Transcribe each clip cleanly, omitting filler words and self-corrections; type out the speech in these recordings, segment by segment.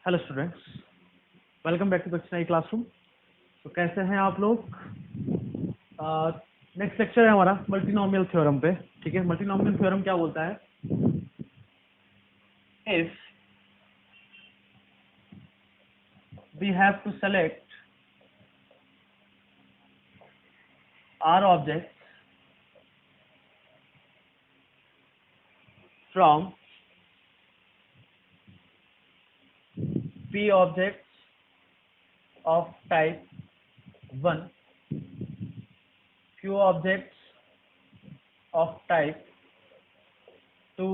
Hello students, welcome back to कक्षा classroom. तो कैसे हैं आप लोग? नेक्स्ट लेक्चर है हमारा मल्टीनोमियल थ्योरम पे। ठीक है, मल्टीनोमियल थ्योरम क्या बोलता है? If we have to select r object from P objects of type 1, Q objects of type 2,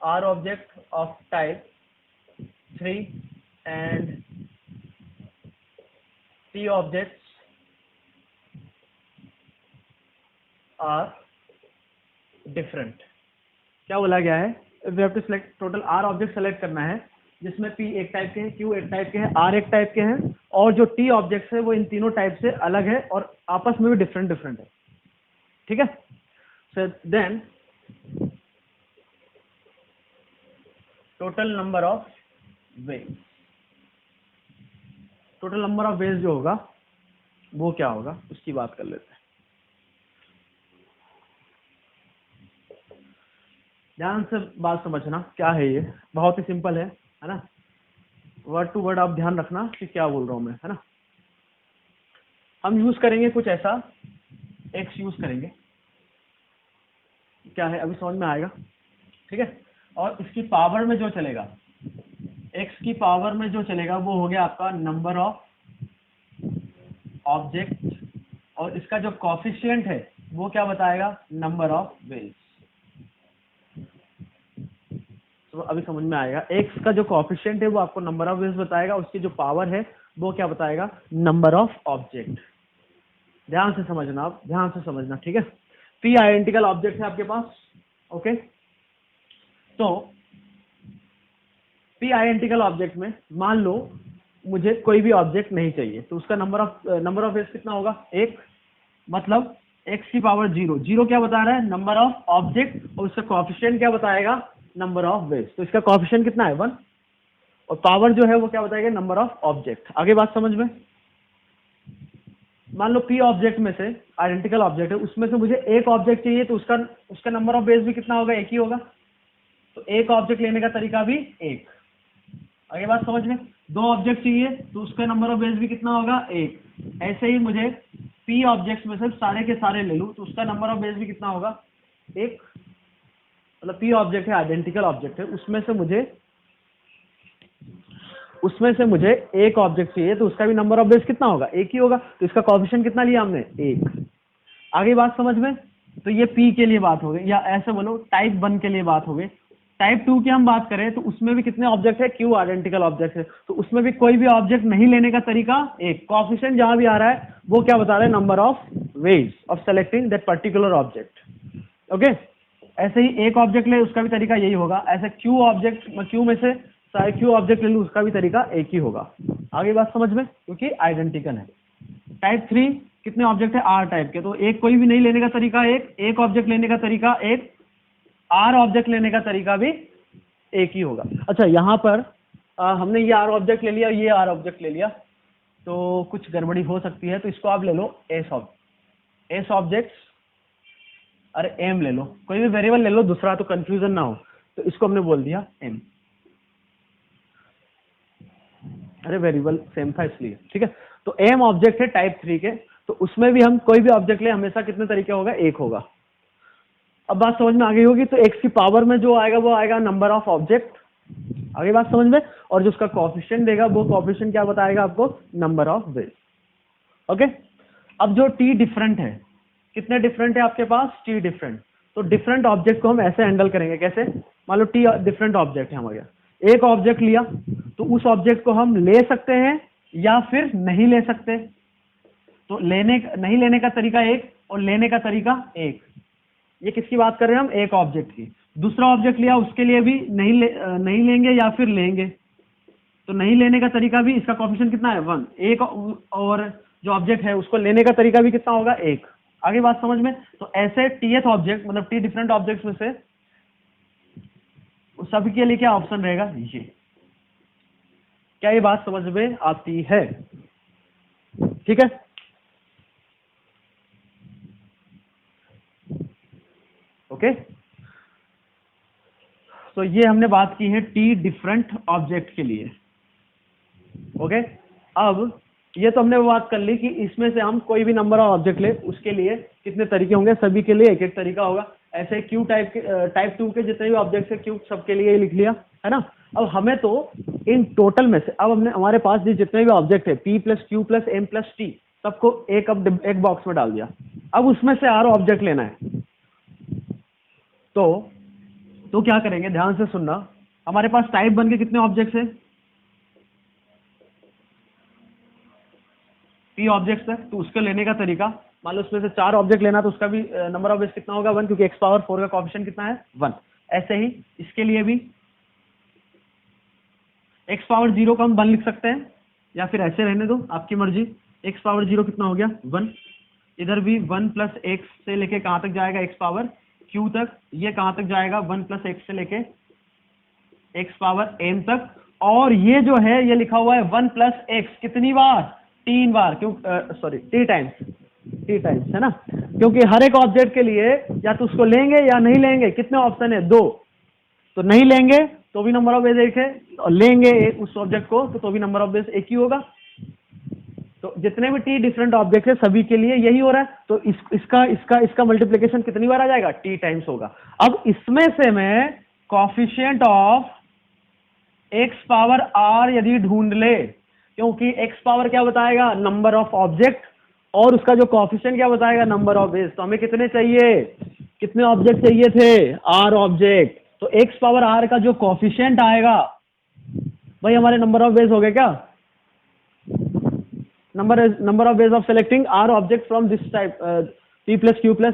R object of type 3 and T objects are different। क्या बोला गया है? We have to select total r object select करना है, जिसमें P एक type के हैं, Q एक टाइप के हैं, R एक टाइप के हैं, और जो T ऑब्जेक्ट्स है वो इन तीनों टाइप से अलग है और आपस में भी डिफरेंट है। ठीक है, so then total number of ways, total number of ways जो होगा वो क्या होगा उसकी बात कर लेते हैं। ध्यान से बात समझना, क्या है ये, बहुत ही सिंपल है ना। वर्ड टू वर्ड आप ध्यान रखना कि क्या बोल रहा हूं मैं, है ना। हम यूज करेंगे कुछ ऐसा, एक्स यूज करेंगे। क्या है अभी समझ में आएगा? ठीक है, और इसकी पावर में जो चलेगा, एक्स की पावर में जो चलेगा वो हो गया आपका नंबर ऑफ ऑब्जेक्ट, और इसका जो कॉफिशिएंट है वो क्या बताएगा? Number of veg. तो अभी समझ में आएगा, एक्स का जो कॉफिशिएंट है वो आपको नंबर ऑफ वेज बताएगा, उसकी जो पावर है वो क्या बताएगा? Number of object. ध्यान से समझना, आप ध्यान से समझना, ठीक है। P आइडेंटिकल ऑब्जेक्ट है आपके पास, ओके। तो P आइडेंटिकल ऑब्जेक्ट में मान लो मुझे कोई भी ऑब्जेक्ट नहीं चाहिए, तो उसका नंबर ऑफ वेज कितना होगा? एक। मतलब x की पावर 0, 0 क्या बता रहा है? नंबर ऑफ ऑब्जेक्ट, और उसका कॉफिशिएंट क्या बताएगा? Number of veg. तो इसका कॉफिशिएंट कितना है? 1, और पावर जो है वो क्या बताएगा? Number of object. आगे बात समझ में? मान लो P ऑब्जेक्ट में से, आइडेंटिकल ऑब्जेक्ट है, उसमें से मुझे एक ऑब्जेक्ट चाहिए, तो उसका नंबर ऑफ वेज भी कितना होगा? एक ही होगा। तो एक ऑब्जेक्ट लेने का तरीका भी एक। आगे बात समझ में? दो ऑब्जेक्ट चाहिए तो उसका नंबर ऑफ वेज भी कितना होगा? एक। ऐसे ही मुझे P ऑब्जेक्ट्स में से सारे के सारे ले लूं तो उसका नंबर ऑफ वेज भी कितना होगा? एक। मतलब P ऑब्जेक्ट है, आइडेंटिकल ऑब्जेक्ट है, उसमें से मुझे एक ऑब्जेक्ट चाहिए, तो उसका भी नंबर ऑफ वेज कितना होगा? एक ही होगा। तो इसका कॉफिशिएंट कितना लिया हमने? एक। आगे बात समझ में? तो ये P के लिए बात हो गई, या ऐसे बोलो टाइप 1 के लिए बात हो गई। टाइप 2 की हम बात करें तो उसमें भी कितने ऑब्जेक्ट है? Q आइडेंटिकल ऑब्जेक्ट है, तो उसमें भी कोई भी ऑब्जेक्ट नहीं लेने का तरीका एक। कॉफिशिएंट जहां भी आ रहा है वो क्या बता रहा है? Number of ways of selecting that particular object, okay. ऐसे ही एक ऑब्जेक्ट ले, उसका भी तरीका यही होगा। ऐसे Q ऑब्जेक्ट, Q में से सारे Q ऑब्जेक्ट ले लूं, उसका भी तरीका एक ही होगा। आगे बात समझ में? क्योंकि आइडेंटिकल है। टाइप 3 कितने ऑब्जेक्ट है? R टाइप के, तो एक कोई भी नहीं लेने का तरीका एक ऑब्जेक्ट लेने का तरीका एक, R ऑब्जेक्ट लेने का तरीका भी एक ही होगा। अच्छा, यहाँ पर हमने ये R ऑब्जेक्ट ले लिया, ये R ऑब्जेक्ट ले लिया, तो कुछ गड़बड़ी हो सकती है, तो इसको आप ले लो S ऑब्जेक्ट, अरे M ले लो, कोई भी वेरिएबल ले लो दूसरा, तो कंफ्यूजन ना हो। तो इसको हमने बोल दिया M, अरे वेरिएबल सेम था इसलिए, ठीक है। तो M ऑब्जेक्ट है टाइप 3 के, तो उसमें भी हम कोई भी ऑब्जेक्ट ले, हमेशा कितने तरीके होगा? एक होगा। अब बात समझ में आ गई होगी। तो x की पावर में जो आएगा वो आएगा नंबर ऑफ ऑब्जेक्ट। आगे बात समझ में? और जो उसका कॉफिशिएंट देगा वो कॉफिशिएंट क्या बताएगा आपको? Number of veg, okay. अब जो T डिफरेंट है, कितने डिफरेंट है आपके पास? T different. तो डिफरेंट ऑब्जेक्ट को हम ऐसे हैंडल करेंगे, कैसे? मान लो T डिफरेंट ऑब्जेक्ट है हमारे, एक ऑब्जेक्ट लिया तो उस ऑब्जेक्ट को हम ले सकते हैं या फिर नहीं ले सकते। तो नहीं लेने का तरीका एक और लेने का तरीका एक। ये किसकी बात कर रहे हैं हम? एक ऑब्जेक्ट की। दूसरा ऑब्जेक्ट लिया, उसके लिए भी नहीं लेंगे या फिर लेंगे। तो नहीं लेने का तरीका भी, इसका कॉफिशिएंट कितना है? 1। एक, और जो ऑब्जेक्ट है उसको लेने का तरीका भी कितना होगा? एक। आगे बात समझ में? तो ऐसे Tth ऑब्जेक्ट, मतलब T डिफरेंट ऑब्जेक्ट्स में से उस सब के लिए क्या ऑप्शन रहेगा, ये। क्या ये बात समझ में आती है? ठीक है, ओके। तो ये हमने बात की है टी डिफरेंट ऑब्जेक्ट के लिए, ओके। अब ये तो हमने वो बात कर ली कि इसमें से हम कोई भी नंबर ऑफ ऑब्जेक्ट ले, उसके लिए कितने तरीके होंगे, सभी के लिए एक एक तरीका होगा। ऐसे क्यू टाइप के टाइप 2 के जितने भी ऑब्जेक्ट है क्यू सबके लिए लिख लिया, है ना। अब हमें तो इन टोटल में से, अब हमने हमारे पास जितने भी ऑब्जेक्ट है p plus q plus m plus t, सबको एक बॉक्स में डाल दिया। अब उसमें से आर ऑब्जेक्ट लेना है। तो क्या करेंगे, ध्यान से सुनना। हमारे पास टाइप बन के कितने ऑब्जेक्ट्स है, पी ऑब्जेक्ट्स है। तो उसके लेने का तरीका, मान लो उसमें से 4 ऑब्जेक्ट लेना, तो उसका भी नंबर ऑफ बेस कितना होगा, 1, क्योंकि x पावर 4 का कोएफिशिएंट कितना है, 1। ऐसे ही इसके लिए भी x पावर 0 का हम 1 लिख सकते हैं, या फिर ऐसे रहने दो, आपकी मर्जी। x पावर 0 कितना हो गया, 1। इधर भी 1 प्लस x से लेके कहां तक जाएगा, x पावर q तक। ये कहां तक जाएगा, 1 प्लस x से लेके x पावर m तक। और ये जो है ये लिखा हुआ है 1 प्लस x कितनी बार, 3 बार, क्यों सॉरी टी टाइम्स है ना, क्योंकि हर एक ऑब्जेक्ट के लिए या तो उसको लेंगे या नहीं लेंगे। कितने ऑप्शन है, 2। तो नहीं लेंगे तो भी नंबर ऑफ बेस 1 है, और लेंगे उस ऑब्जेक्ट को तो भी नंबर ऑफ बेस 1 ही होगा। तो जितने भी टी डिफरेंट ऑब्जेक्ट है सभी के लिए यही हो रहा है। तो इसका मल्टीप्लिकेशन कितनी बार आ जाएगा, टी टाइम्स होगा। अब इसमें से मैं coefficient of x power r यदि ढूंढ ले, क्योंकि एक्स पावर क्या बताएगा, नंबर ऑफ ऑब्जेक्ट, और उसका जो कॉफिशिएंट क्या बताएगा, नंबर ऑफ बेस। तो हमें कितने चाहिए, कितने ऑब्जेक्ट चाहिए थे, आर ऑब्जेक्ट। तो एक्स पावर आर का जो कॉफिशिएंट आएगा भाई हमारे नंबर ऑफ बेस हो गए क्या, number of ways of selecting r object from this type p plus q plus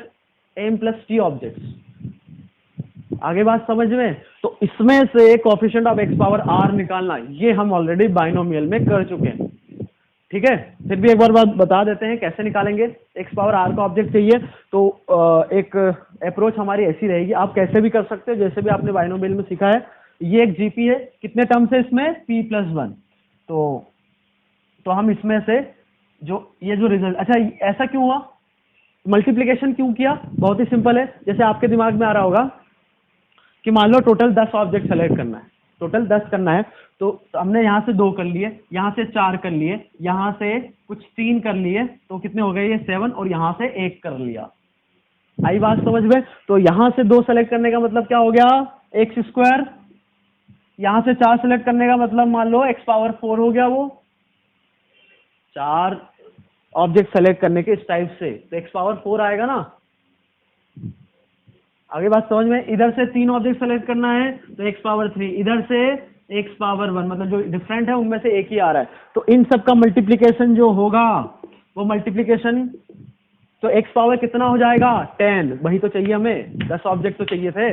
m plus t objects. आगे बात समझ में? तो इसमें से coefficient of x power r निकालना, ये हम ऑलरेडी बाइनोमियल में कर चुके हैं, ठीक है। फिर भी एक बार बात बता देते हैं कैसे निकालेंगे। एक्स पावर आर का ऑब्जेक्ट चाहिए तो एक अप्रोच हमारी ऐसी रहेगी, आप कैसे भी कर सकते हो, जैसे भी आपने बाइनोमियल में सीखा है। ये एक जीपी है, कितने टर्म्स है इसमें, p प्लस 1। तो हम इसमें से ये जो रिजल्ट, अच्छा ऐसा क्यों हुआ, मल्टीप्लीकेशन क्यों किया, बहुत ही सिंपल है। जैसे आपके दिमाग में आ रहा होगा कि मान लो टोटल 10 ऑब्जेक्ट सेलेक्ट करना है, टोटल 10 करना है, तो हमने यहाँ से 2 कर लिए, यहाँ से 4 कर लिए, यहाँ से कुछ 3 कर लिए, तो कितने हो गए ये 7, और यहाँ से 1 कर लिया। आई बात समझ में? तो यहाँ से 2 सेलेक्ट करने का मतलब क्या हो गया, एक्स स्क्वायर। यहाँ से 4 सेलेक्ट करने का मतलब मान लो एक्स पावर 4 हो गया। वो 4 ऑब्जेक्ट सेलेक्ट करने के इस टाइप से, तो एक्स पावर 4 आएगा ना। आगे बात समझ में? इधर से 3 ऑब्जेक्ट सेलेक्ट करना है तो एक्स पावर 3, इधर से एक्स पावर 1, मतलब जो डिफरेंट है उनमें से एक ही आ रहा है। तो इन सब का मल्टीप्लीकेशन जो होगा वो मल्टीप्लीकेशन, तो एक्स पावर कितना हो जाएगा, 10। वही तो चाहिए हमें, 10 ऑब्जेक्ट तो चाहिए थे।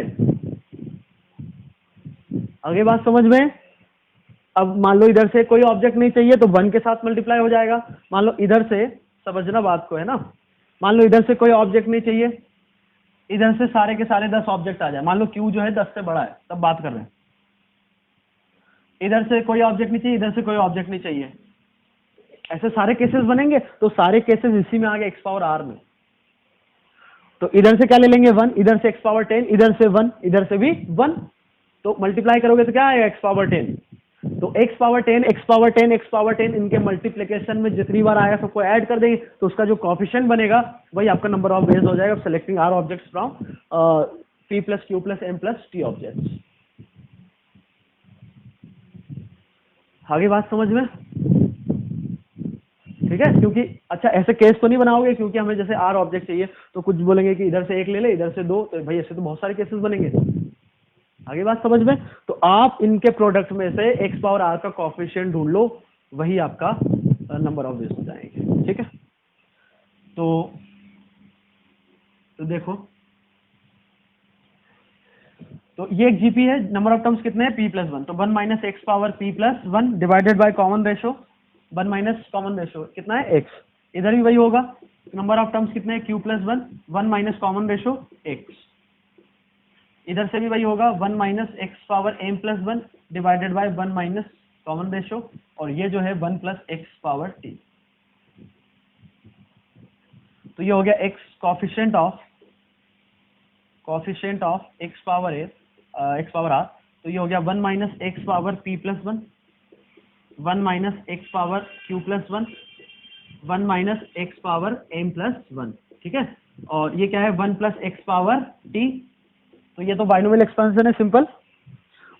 आगे बात समझ में? अब मान लो इधर से कोई ऑब्जेक्ट नहीं चाहिए तो 1 के साथ मल्टीप्लाई हो जाएगा। मान लो इधर से, समझना बात को है ना, मान लो इधर से कोई ऑब्जेक्ट नहीं चाहिए, इधर से सारे के सारे 10 ऑब्जेक्ट आ जाए। मान लो क्यू जो है 10 से बड़ा है, तब बात कर रहे हैं। इधर से कोई ऑब्जेक्ट नहीं चाहिए, इधर से कोई ऑब्जेक्ट नहीं चाहिए, ऐसे सारे केसेस बनेंगे। तो सारे केसेस इसी में आ गए एक्स पावर आर में। तो इधर से क्या ले लेंगे, 1, इधर से एक्स पावर 10, इधर से 1, इधर से भी 1। तो मल्टीप्लाई करोगे तो क्या आएगा, एक्स पावर 10। तो x power 10, x power 10, x power 10, इनके मल्टीप्लिकेशन में जितनी बार आएगा सबको ऐड कर देंगे, तो उसका जो कॉफिशिएंट बनेगा वही आपका नंबर ऑफ बेस हो जाएगा, selecting r objects from p plus q plus m plus t objects. आगे बात समझ में? ठीक है, क्योंकि अच्छा ऐसे केस तो नहीं बनाओगे, क्योंकि हमें जैसे आर ऑब्जेक्ट चाहिए तो कुछ बोलेंगे कि इधर से 1 ले ले, इधर से 2, तो भाई ऐसे तो बहुत सारे केसेस बनेंगे। आगे बात समझ में? तो आप इनके प्रोडक्ट में से एक्स पावर आर का कॉफिशिएंट ढूंढ लो, वही आपका नंबर ऑफ बेस हो जाएंगे, ठीक है। तो देखो, तो ये एक जीपी है, नंबर ऑफ टर्म्स कितने हैं, p प्लस 1। तो 1 minus x power p plus 1 divided by common ratio, 1 minus common ratio कितना है, x। इधर भी वही होगा, नंबर ऑफ टर्म्स कितने हैं, q plus 1, 1 minus common ratio x। इधर से भी वही होगा 1 minus x power m plus 1 divided by 1 minus common ratio, और ये जो है 1 प्लस एक्स पावर टी। तो ये हो गया x coefficient of x power x power r. तो ये हो गया 1 minus x power p plus 1, 1 minus x power q plus 1, 1 minus x power m plus 1, ठीक है। और ये क्या है 1 प्लस एक्स पावर टी। तो ये तो बाइनोमियल एक्सपेंशन है सिंपल।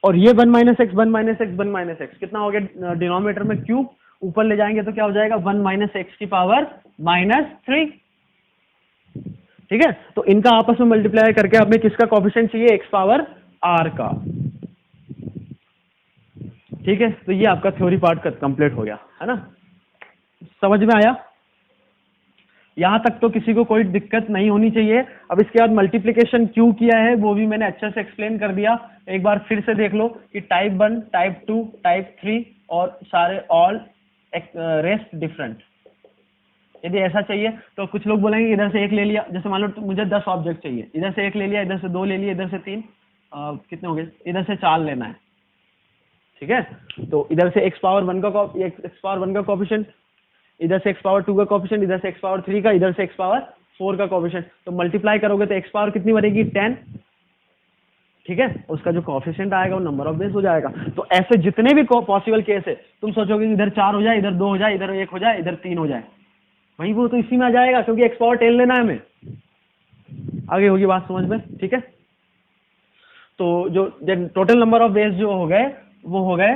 और ये 1 minus x 1 minus x 1 minus x कितना हो गया डिनोमिनेटर में क्यूब, ऊपर ले जाएंगे तो क्या हो जाएगा 1 माइनस एक्स की पावर -3, ठीक है। तो इनका आपस में मल्टीप्लाई करके हमें किसका कोएफिशिएंट चाहिए, एक्स पावर आर का, ठीक है। तो ये आपका थ्योरी पार्ट कंप्लीट हो गया है ना, समझ में आया। यहां तक तो किसी को कोई दिक्कत नहीं होनी चाहिए। अब इसके बाद मल्टीप्लिकेशन क्यों किया है वो भी मैंने अच्छे से एक्सप्लेन कर दिया, एक बार फिर से देख लो कि टाइप 1, टाइप 2, टाइप 3 और सारे ऑल रेस्ट डिफरेंट। यदि ऐसा चाहिए तो कुछ लोग बोलेंगे इधर से एक ले लिया, जैसे मान लो मुझे 10 ऑब्जेक्ट चाहिए, इधर से एक ले लिया, इधर से 2 ले लिए, इधर से 3, कितने हो गए, इधर से 4 लेना है, ठीक है। तो इधर से एक्स पावर 1 का कोएफिशिएंट, इधर से एक्स पावर 2 का कोएफिशिएंट, इधर से एक्स पावर 3 का, इधर से एक्स पावर 4 का कोएफिशिएंट। तो मल्टीप्लाई करोगे तो एक्स पावर कितनी बनेगी 10, ठीक है। उसका जो कोएफिशिएंट आएगा वो नंबर ऑफ बेस हो जाएगा। तो ऐसे जितने भी पॉसिबल केस है, तुम सोचोगे कि इधर 4 हो जाए, इधर 2 हो जाए, इधर 1 हो जाए, इधर 3 हो जाए, वही वो तो इसी में आ जाएगा, क्योंकि एक्स पावर 10 लेना है हमें। आगे होगी बात समझ में, ठीक है। तो जो टोटल नंबर ऑफ बेस जो हो गए वो हो गए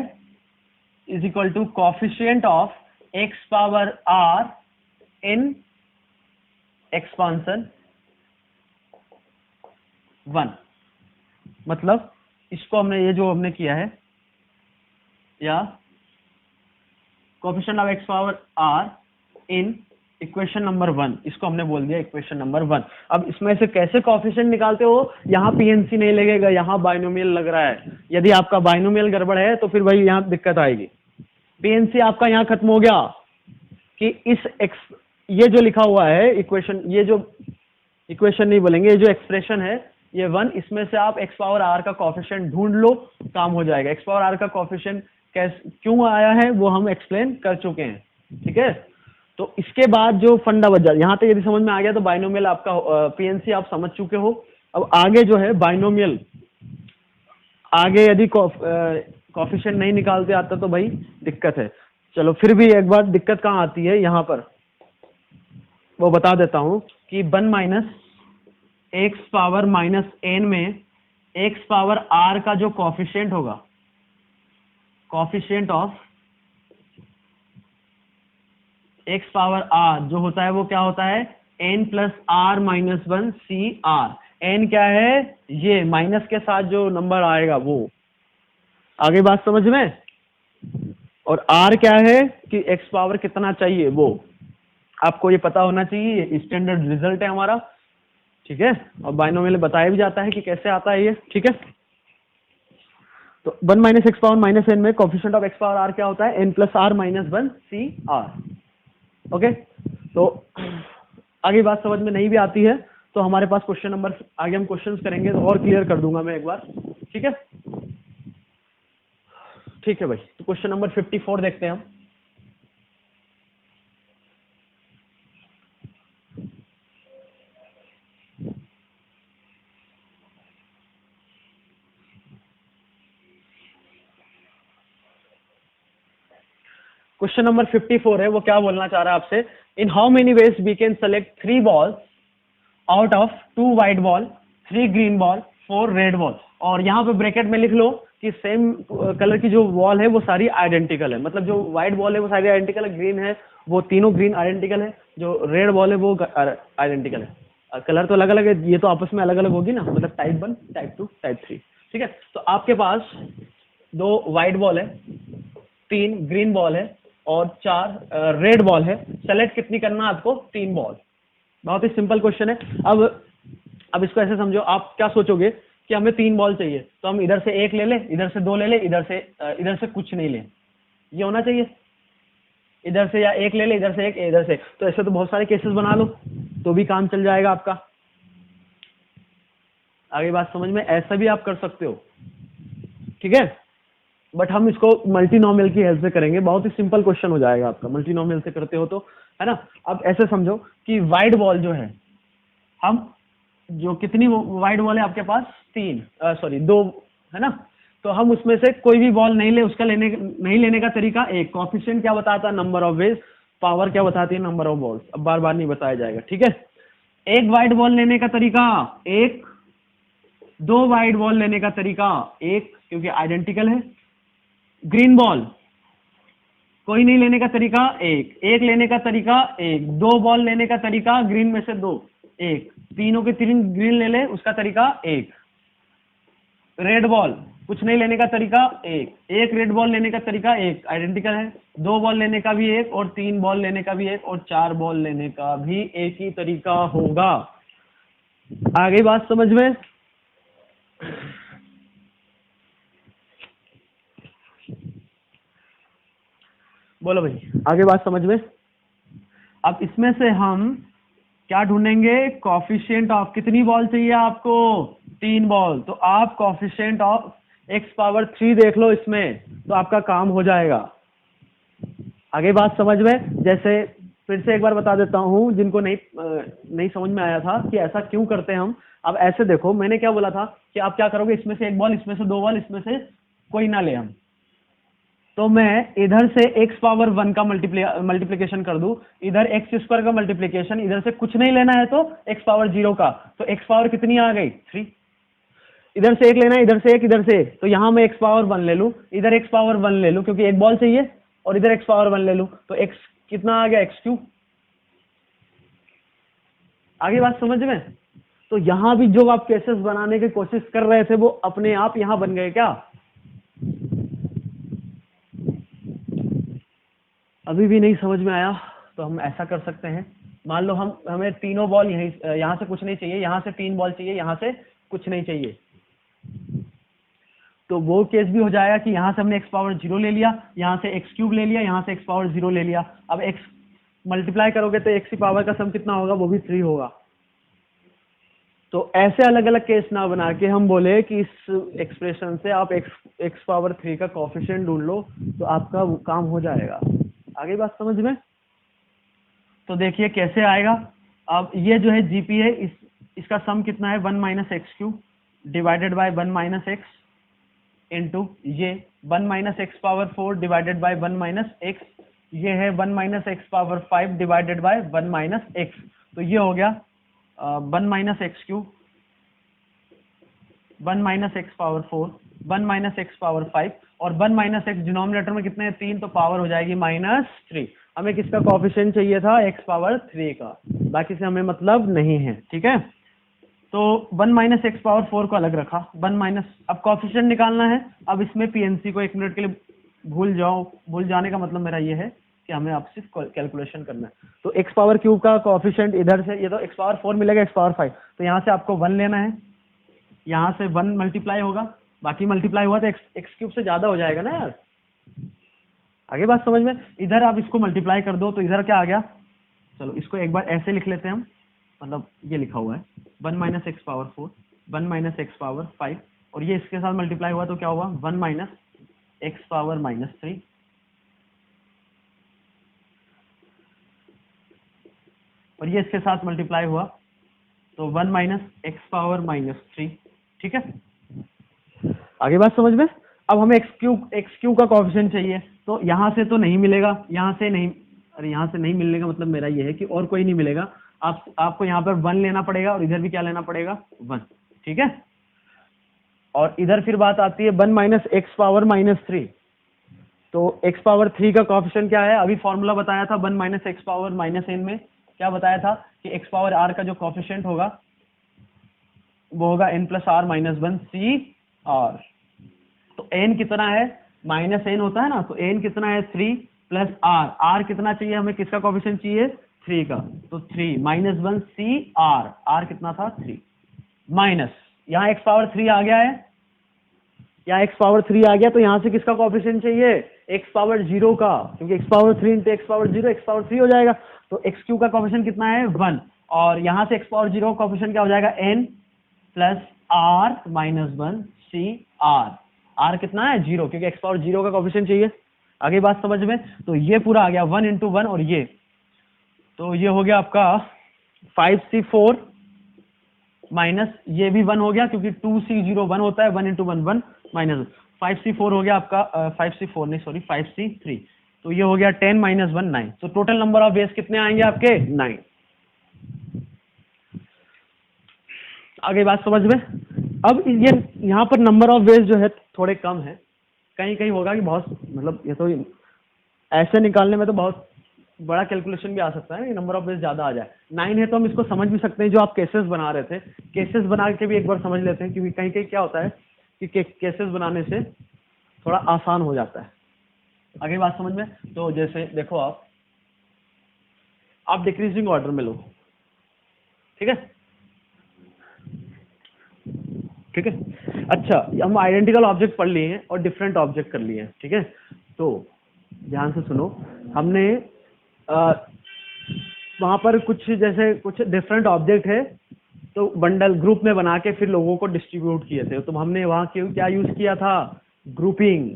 is equal to coefficient of x power r in expansion 1। मतलब इसको हमने, ये जो हमने किया है, या coefficient of x power r in equation number 1, इसको हमने बोल दिया इक्वेशन नंबर 1। अब इसमें से कैसे कोएफिशिएंट निकालते हो, यहाँ पीएनसी नहीं लगेगा, यहाँ बाइनोमियल लग रहा है। यदि आपका बाइनोमियल गड़बड़ है तो फिर वही यहाँ दिक्कत आएगी। पीएनसी आपका यहाँ खत्म हो गया कि ये जो लिखा हुआ है इक्वेशन, ये जो इक्वेशन नहीं बोलेंगे, ये जो एक्सप्रेशन है ये 1, इसमें से आप एक्स पावर आर का कोएफिशिएंट ढूंढ लो, काम हो जाएगा। एक्स पावर आर का कोएफिशिएंट क्यों आया है वो हम एक्सप्लेन कर चुके हैं, ठीक है। तो इसके बाद जो फंडा बच जाए, यहां तक यदि समझ में आ गया तो बाइनोमियल आपका पीएनसी आप समझ चुके हो। अब आगे जो है बाइनोमियल, आगे यदि कोएफिशिएंट नहीं निकालते आता तो भाई दिक्कत है। चलो फिर भी एक बार दिक्कत कहाँ आती है, यहां पर वो बता देता हूं कि 1 माइनस एक्स पावर -n में एक्स पावर आर का जो कोएफिशिएंट होगा, coefficient of x power r जो होता है वो क्या होता है, n plus are minus 1 C r. n क्या है, ये माइनस के साथ जो नंबर आएगा वो, आगे बात समझ में। और r क्या है कि x पावर कितना चाहिए वो आपको ये पता होना चाहिए, ये स्टैंडर्ड रिजल्ट है हमारा, ठीक है। और बाइनोमियल बताया भी जाता है कि कैसे आता है ये, ठीक है। तो 1 माइनस एक्स पावर -n में coefficient of x power r क्या होता है, n plus are minus 1 C r, okay. तो आगे बात समझ में नहीं भी आती है तो हमारे पास क्वेश्चन नंबर, आगे हम क्वेश्चंस करेंगे तो और क्लियर कर दूंगा मैं एक बार, ठीक है। ठीक है भाई, तो क्वेश्चन नंबर 54 देखते हैं हम। क्वेश्चन नंबर 54 है, वो क्या बोलना चाह रहा है आपसे, in how many ways we can select 3 balls out of 2 white ball, 3 green ball, 4 red ball. और यहाँ पे ब्रैकेट में लिख लो कि सेम कलर की जो बॉल है वो सारी आइडेंटिकल है, मतलब जो व्हाइट बॉल है वो सारी आइडेंटिकल है, ग्रीन है वो तीनों ग्रीन आइडेंटिकल है, जो रेड बॉल है वो आइडेंटिकल है। कलर तो अलग अलग है, ये तो आपस में अलग अलग होगी ना, मतलब टाइप 1, टाइप 2, टाइप 3, ठीक है। तो आपके पास 2 व्हाइट बॉल है, 3 ग्रीन बॉल है और 4 रेड बॉल है। सेलेक्ट कितनी करना है आपको, 3 बॉल। बहुत ही सिंपल क्वेश्चन है। अब इसको ऐसे समझो, आप क्या सोचोगे कि हमें 3 बॉल चाहिए तो हम इधर से 1 ले ले, इधर से 2 ले ले, इधर से कुछ नहीं ले, ये होना चाहिए। इधर से या 1 ले ले, इधर से 1, इधर से, तो ऐसे तो बहुत सारे केसेस बना लो तो भी काम चल जाएगा आपका। आगे बात समझ में, ऐसा भी आप कर सकते हो, ठीक है। बट हम इसको मल्टीनोमियल की हेल्प से करेंगे, बहुत ही सिंपल क्वेश्चन हो जाएगा आपका, मल्टीनोमियल से करते हो तो, है ना। अब ऐसे समझो कि वाइड बॉल जो है, हम जो कितनी वाइड बॉल है आपके पास, 2, है ना। तो हम उसमें से कोई भी बॉल नहीं ले, उसका नहीं लेने का तरीका एक, कोएफिशिएंट क्या बताता है, नंबर ऑफ वेज, पावर क्या बताती है, नंबर ऑफ बॉल्स। अब बार बार नहीं बताया जाएगा, ठीक है। एक वाइड बॉल लेने का तरीका एक, 2 वाइड बॉल लेने का तरीका एक, क्योंकि आइडेंटिकल है। ग्रीन बॉल कोई नहीं लेने का तरीका एक लेने का तरीका एक, 2 बॉल लेने का तरीका ग्रीन में से 2, एक, तीनों के 3 ग्रीन ले ले उसका तरीका एक। रेड बॉल कुछ नहीं लेने का तरीका एक रेड बॉल लेने का तरीका एक, आइडेंटिकल है। 2 बॉल लेने का भी एक, और 3 बॉल लेने का भी एक, और 4 बॉल लेने का भी एक ही तरीका होगा। आगे बात समझ में, बोलो भाई, आगे बात समझ में। अब इसमें से हम क्या ढूंढेंगे, कोएफिशिएंट ऑफ, कितनी बॉल चाहिए आपको, 3 बॉल, तो आप कोएफिशिएंट ऑफ x⁻³ देख लो इसमें, तो आपका काम हो जाएगा। आगे बात समझ में, जैसे फिर से एक बार बता देता हूं जिनको नहीं समझ में आया था कि ऐसा क्यों करते हैं हम। अब ऐसे देखो, मैंने क्या बोला था कि आप क्या करोगे, इसमें से 1 बॉल, इसमें से 2 बॉल, इसमें से कोई ना ले हम, तो मैं इधर से x⁻1 का मल्टीप्लीकेशन कर दूं, इधर x² का मल्टीप्लीकेशन, इधर से कुछ नहीं लेना है तो x⁻0 का, तो x पावर कितनी आ गई, 3। इधर से 1 लेना है, इधर से 1, इधर से 1, तो यहां मैं x⁻1 ले लूं, इधर x⁻1 ले लूं, क्योंकि 1 बॉल चाहिए, और इधर x⁻1 ले लूं, तो x कितना आ गया, x3। आगे बात समझ में। तो यहां भी जो आप केसेस बनाने की कोशिश कर रहे थे वो अपने आप यहां बन गए क्या, अभी भी नहीं समझ में आया, तो हम ऐसा कर सकते हैं, मान लो हमें तीनों बॉल यहां से कुछ नहीं चाहिए, यहां से 3 बॉल चाहिए, यहां से कुछ नहीं चाहिए, तो वो केस भी हो जाएगा कि यहां से हमने x⁻0 ले लिया, यहां से x³ ले लिया, यहां से x⁻0 ले लिया। अब x मल्टीप्लाई करोगे तो x की पावर का सम कितना होगा, वो भी 3 होगा। तो ऐसे अलग अलग केस ना बना के हम बोले कि इस एक्सप्रेशन से आप x⁻3 का कोएफिशिएंट ढूंढ लो, तो आपका वो काम हो जाएगा। आगे बात समझ में। तो देखिए कैसे आएगा। अब ये जो है जीपी है, इसका सम कितना है, 1 - x³ divided by 1 - x into ये 1 - x⁻4 डिवाइडेड बाय 1 - x, ये है 1 - x⁻5 डिवाइडेड बाय 1 - x, तो ये हो गया 1 - x³ 1 - x⁻4 1 - x⁻5, और 1 - x डिनोमिनेटर में कितने हैं, 3, तो पावर हो जाएगी -3। हमें किसका कोएफिशिएंट चाहिए था, x⁻3 का, बाकी से हमें मतलब नहीं है, ठीक है। तो 1 - x⁻4 को अलग रखा, अब कोएफिशिएंट निकालना है। अब इसमें पीएनसी को 1 मिनट के लिए भूल जाने का मतलब मेरा ये है कि हमें अब सिर्फ कैलकुलेशन करना है। तो x⁻³ का कोएफिशिएंट इधर से, ये तो x⁻4 मिलेगा, x⁻5, तो यहाँ से आपको 1 लेना है, यहाँ से 1 मल्टीप्लाई होगा, बाकी मल्टीप्लाई हुआ तो x³ से ज्यादा हो जाएगा ना यार। आगे बात समझ में। इधर आप इसको मल्टीप्लाई कर दो, तो इधर क्या आ गया, चलो इसको एक बार ऐसे लिख लेते हैं हम, मतलब ये लिखा हुआ है 1 - x⁻4 1 - x⁻5, और ये इसके साथ मल्टीप्लाई हुआ तो क्या हुआ, 1 - x⁻−3, और ये इसके साथ मल्टीप्लाई हुआ तो 1 - x⁻−3, ठीक है। आगे बात समझ में। अब हमें x³ का कोएफिशिएंट चाहिए, तो यहां से तो नहीं मिलेगा, यहां से नहीं, अरे यहां से नहीं मिलने का मतलब मेरा ये है कि और कोई नहीं मिलेगा, आपको यहाँ पर 1 लेना पड़ेगा, और इधर भी क्या लेना पड़ेगा, 1, ठीक है। और इधर फिर बात आती है 1 - x⁻−3, तो x⁻3 का कोएफिशिएंट क्या है, अभी फॉर्मूला बताया था 1 - x⁻−n में, क्या बताया था कि x⁻r का जो कोएफिशिएंट होगा वो होगा n + r - 1 CR। तो n कितना है, -n होता है ना, तो n कितना है, 3 + r कितना चाहिए हमें, किसका कोएफिशिएंट चाहिए, 3 का, तो 3 - 1 CR, r कितना था, 3, माइनस, यहाँ x⁻3 आ गया है, यहाँ x⁻3 आ गया, तो यहाँ से किसका कोएफिशिएंट चाहिए, x⁻0 का, क्योंकि x⁻3 × x⁻0 x⁻3 हो जाएगा, तो x³ का कोएफिशिएंट कितना है, 1, और यहाँ से x⁻0 का कोएफिशिएंट क्या हो जाएगा, n + r minus one C r, r कितना है 0, क्योंकि एक्स पावर 0 का कोफिशिएंट चाहिए। आगे बात समझ में, तो ये पूरा आ गया 1 इंटू 1, और ये तो ये हो गया आपका 5c4 माइनस ये भी 1 हो गया, क्योंकि 2c0 1 होता है, 1 इंटू 1 1 माइनस 5c4 हो गया आपका 5c4 नहीं सॉरी 5c3, तो ये हो गया 10 माइनस 1 9। तो टोटल नंबर ऑफ वेज कितने आएंगे आपके 9। आगे बात समझ में। अब ये यहाँ पर नंबर ऑफ वेज जो है थोड़े कम है, कहीं कहीं होगा कि बहुत, मतलब ये तो ऐसे निकालने में तो बहुत बड़ा कैलकुलेशन भी आ सकता है, नंबर ऑफ वेज ज्यादा आ जाए। 9 है तो हम इसको समझ भी सकते हैं, जो आप केसेस बना रहे थे, केसेस बना के भी एक बार समझ लेते हैं, क्योंकि कहीं कहीं क्या होता है कि केसेस बनाने से थोड़ा आसान हो जाता है। आगे बात समझ में, तो जैसे देखो आप डिक्रीजिंग ऑर्डर में लो, ठीक है ठीक है। अच्छा, हम आइडेंटिकल ऑब्जेक्ट पढ़ लिए हैं और डिफरेंट ऑब्जेक्ट कर लिए हैं, ठीक है। तो ध्यान से सुनो, हमने वहां पर कुछ जैसे कुछ डिफरेंट ऑब्जेक्ट है, तो बंडल ग्रुप में बना के फिर लोगों को डिस्ट्रीब्यूट किए थे। तो हमने वहां क्या यूज किया था, ग्रुपिंग।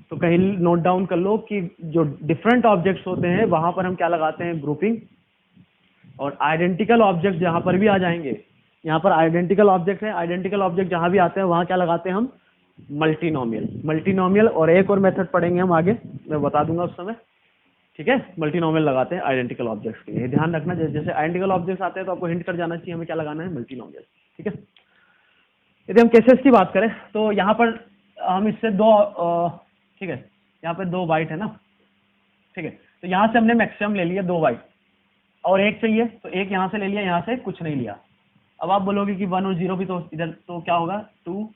तो कहीं नोट डाउन कर लो कि जो डिफरेंट ऑब्जेक्ट्स होते हैं वहां पर हम क्या लगाते हैं, ग्रुपिंग। और आइडेंटिकल ऑब्जेक्ट जहां पर भी आ जाएंगे, यहाँ पर आइडेंटिकल ऑब्जेक्ट है, आइडेंटिकल ऑब्जेक्ट जहां भी आते हैं वहां क्या लगाते हैं हम, मल्टीनोमियल। मल्टीनोमियल और एक और मेथड पढ़ेंगे हम आगे, मैं बता दूंगा उस समय, ठीक है। मल्टीनोमियल लगाते हैं आइडेंटिकल ऑब्जेक्ट्स के लिए, ध्यान रखना। जैसे आइडेंटिकल ऑब्जेक्ट्स आते हैं तो आपको हिंट कर जाना चाहिए हमें क्या लगाना है, मल्टीनोमियल, ठीक है। यदि हम केसेस की बात करें तो यहाँ पर हम इससे दो, ठीक है, यहाँ पे 2 बाइट है ना, ठीक है। तो यहाँ से हमने मैक्सिमम ले लिया 2 बाइट, और एक चाहिए तो एक यहाँ से ले लिया, यहाँ से कुछ नहीं लिया। अब आप बोलोगे कि 1 और 0 भी, तो इधर तो क्या होगा, 2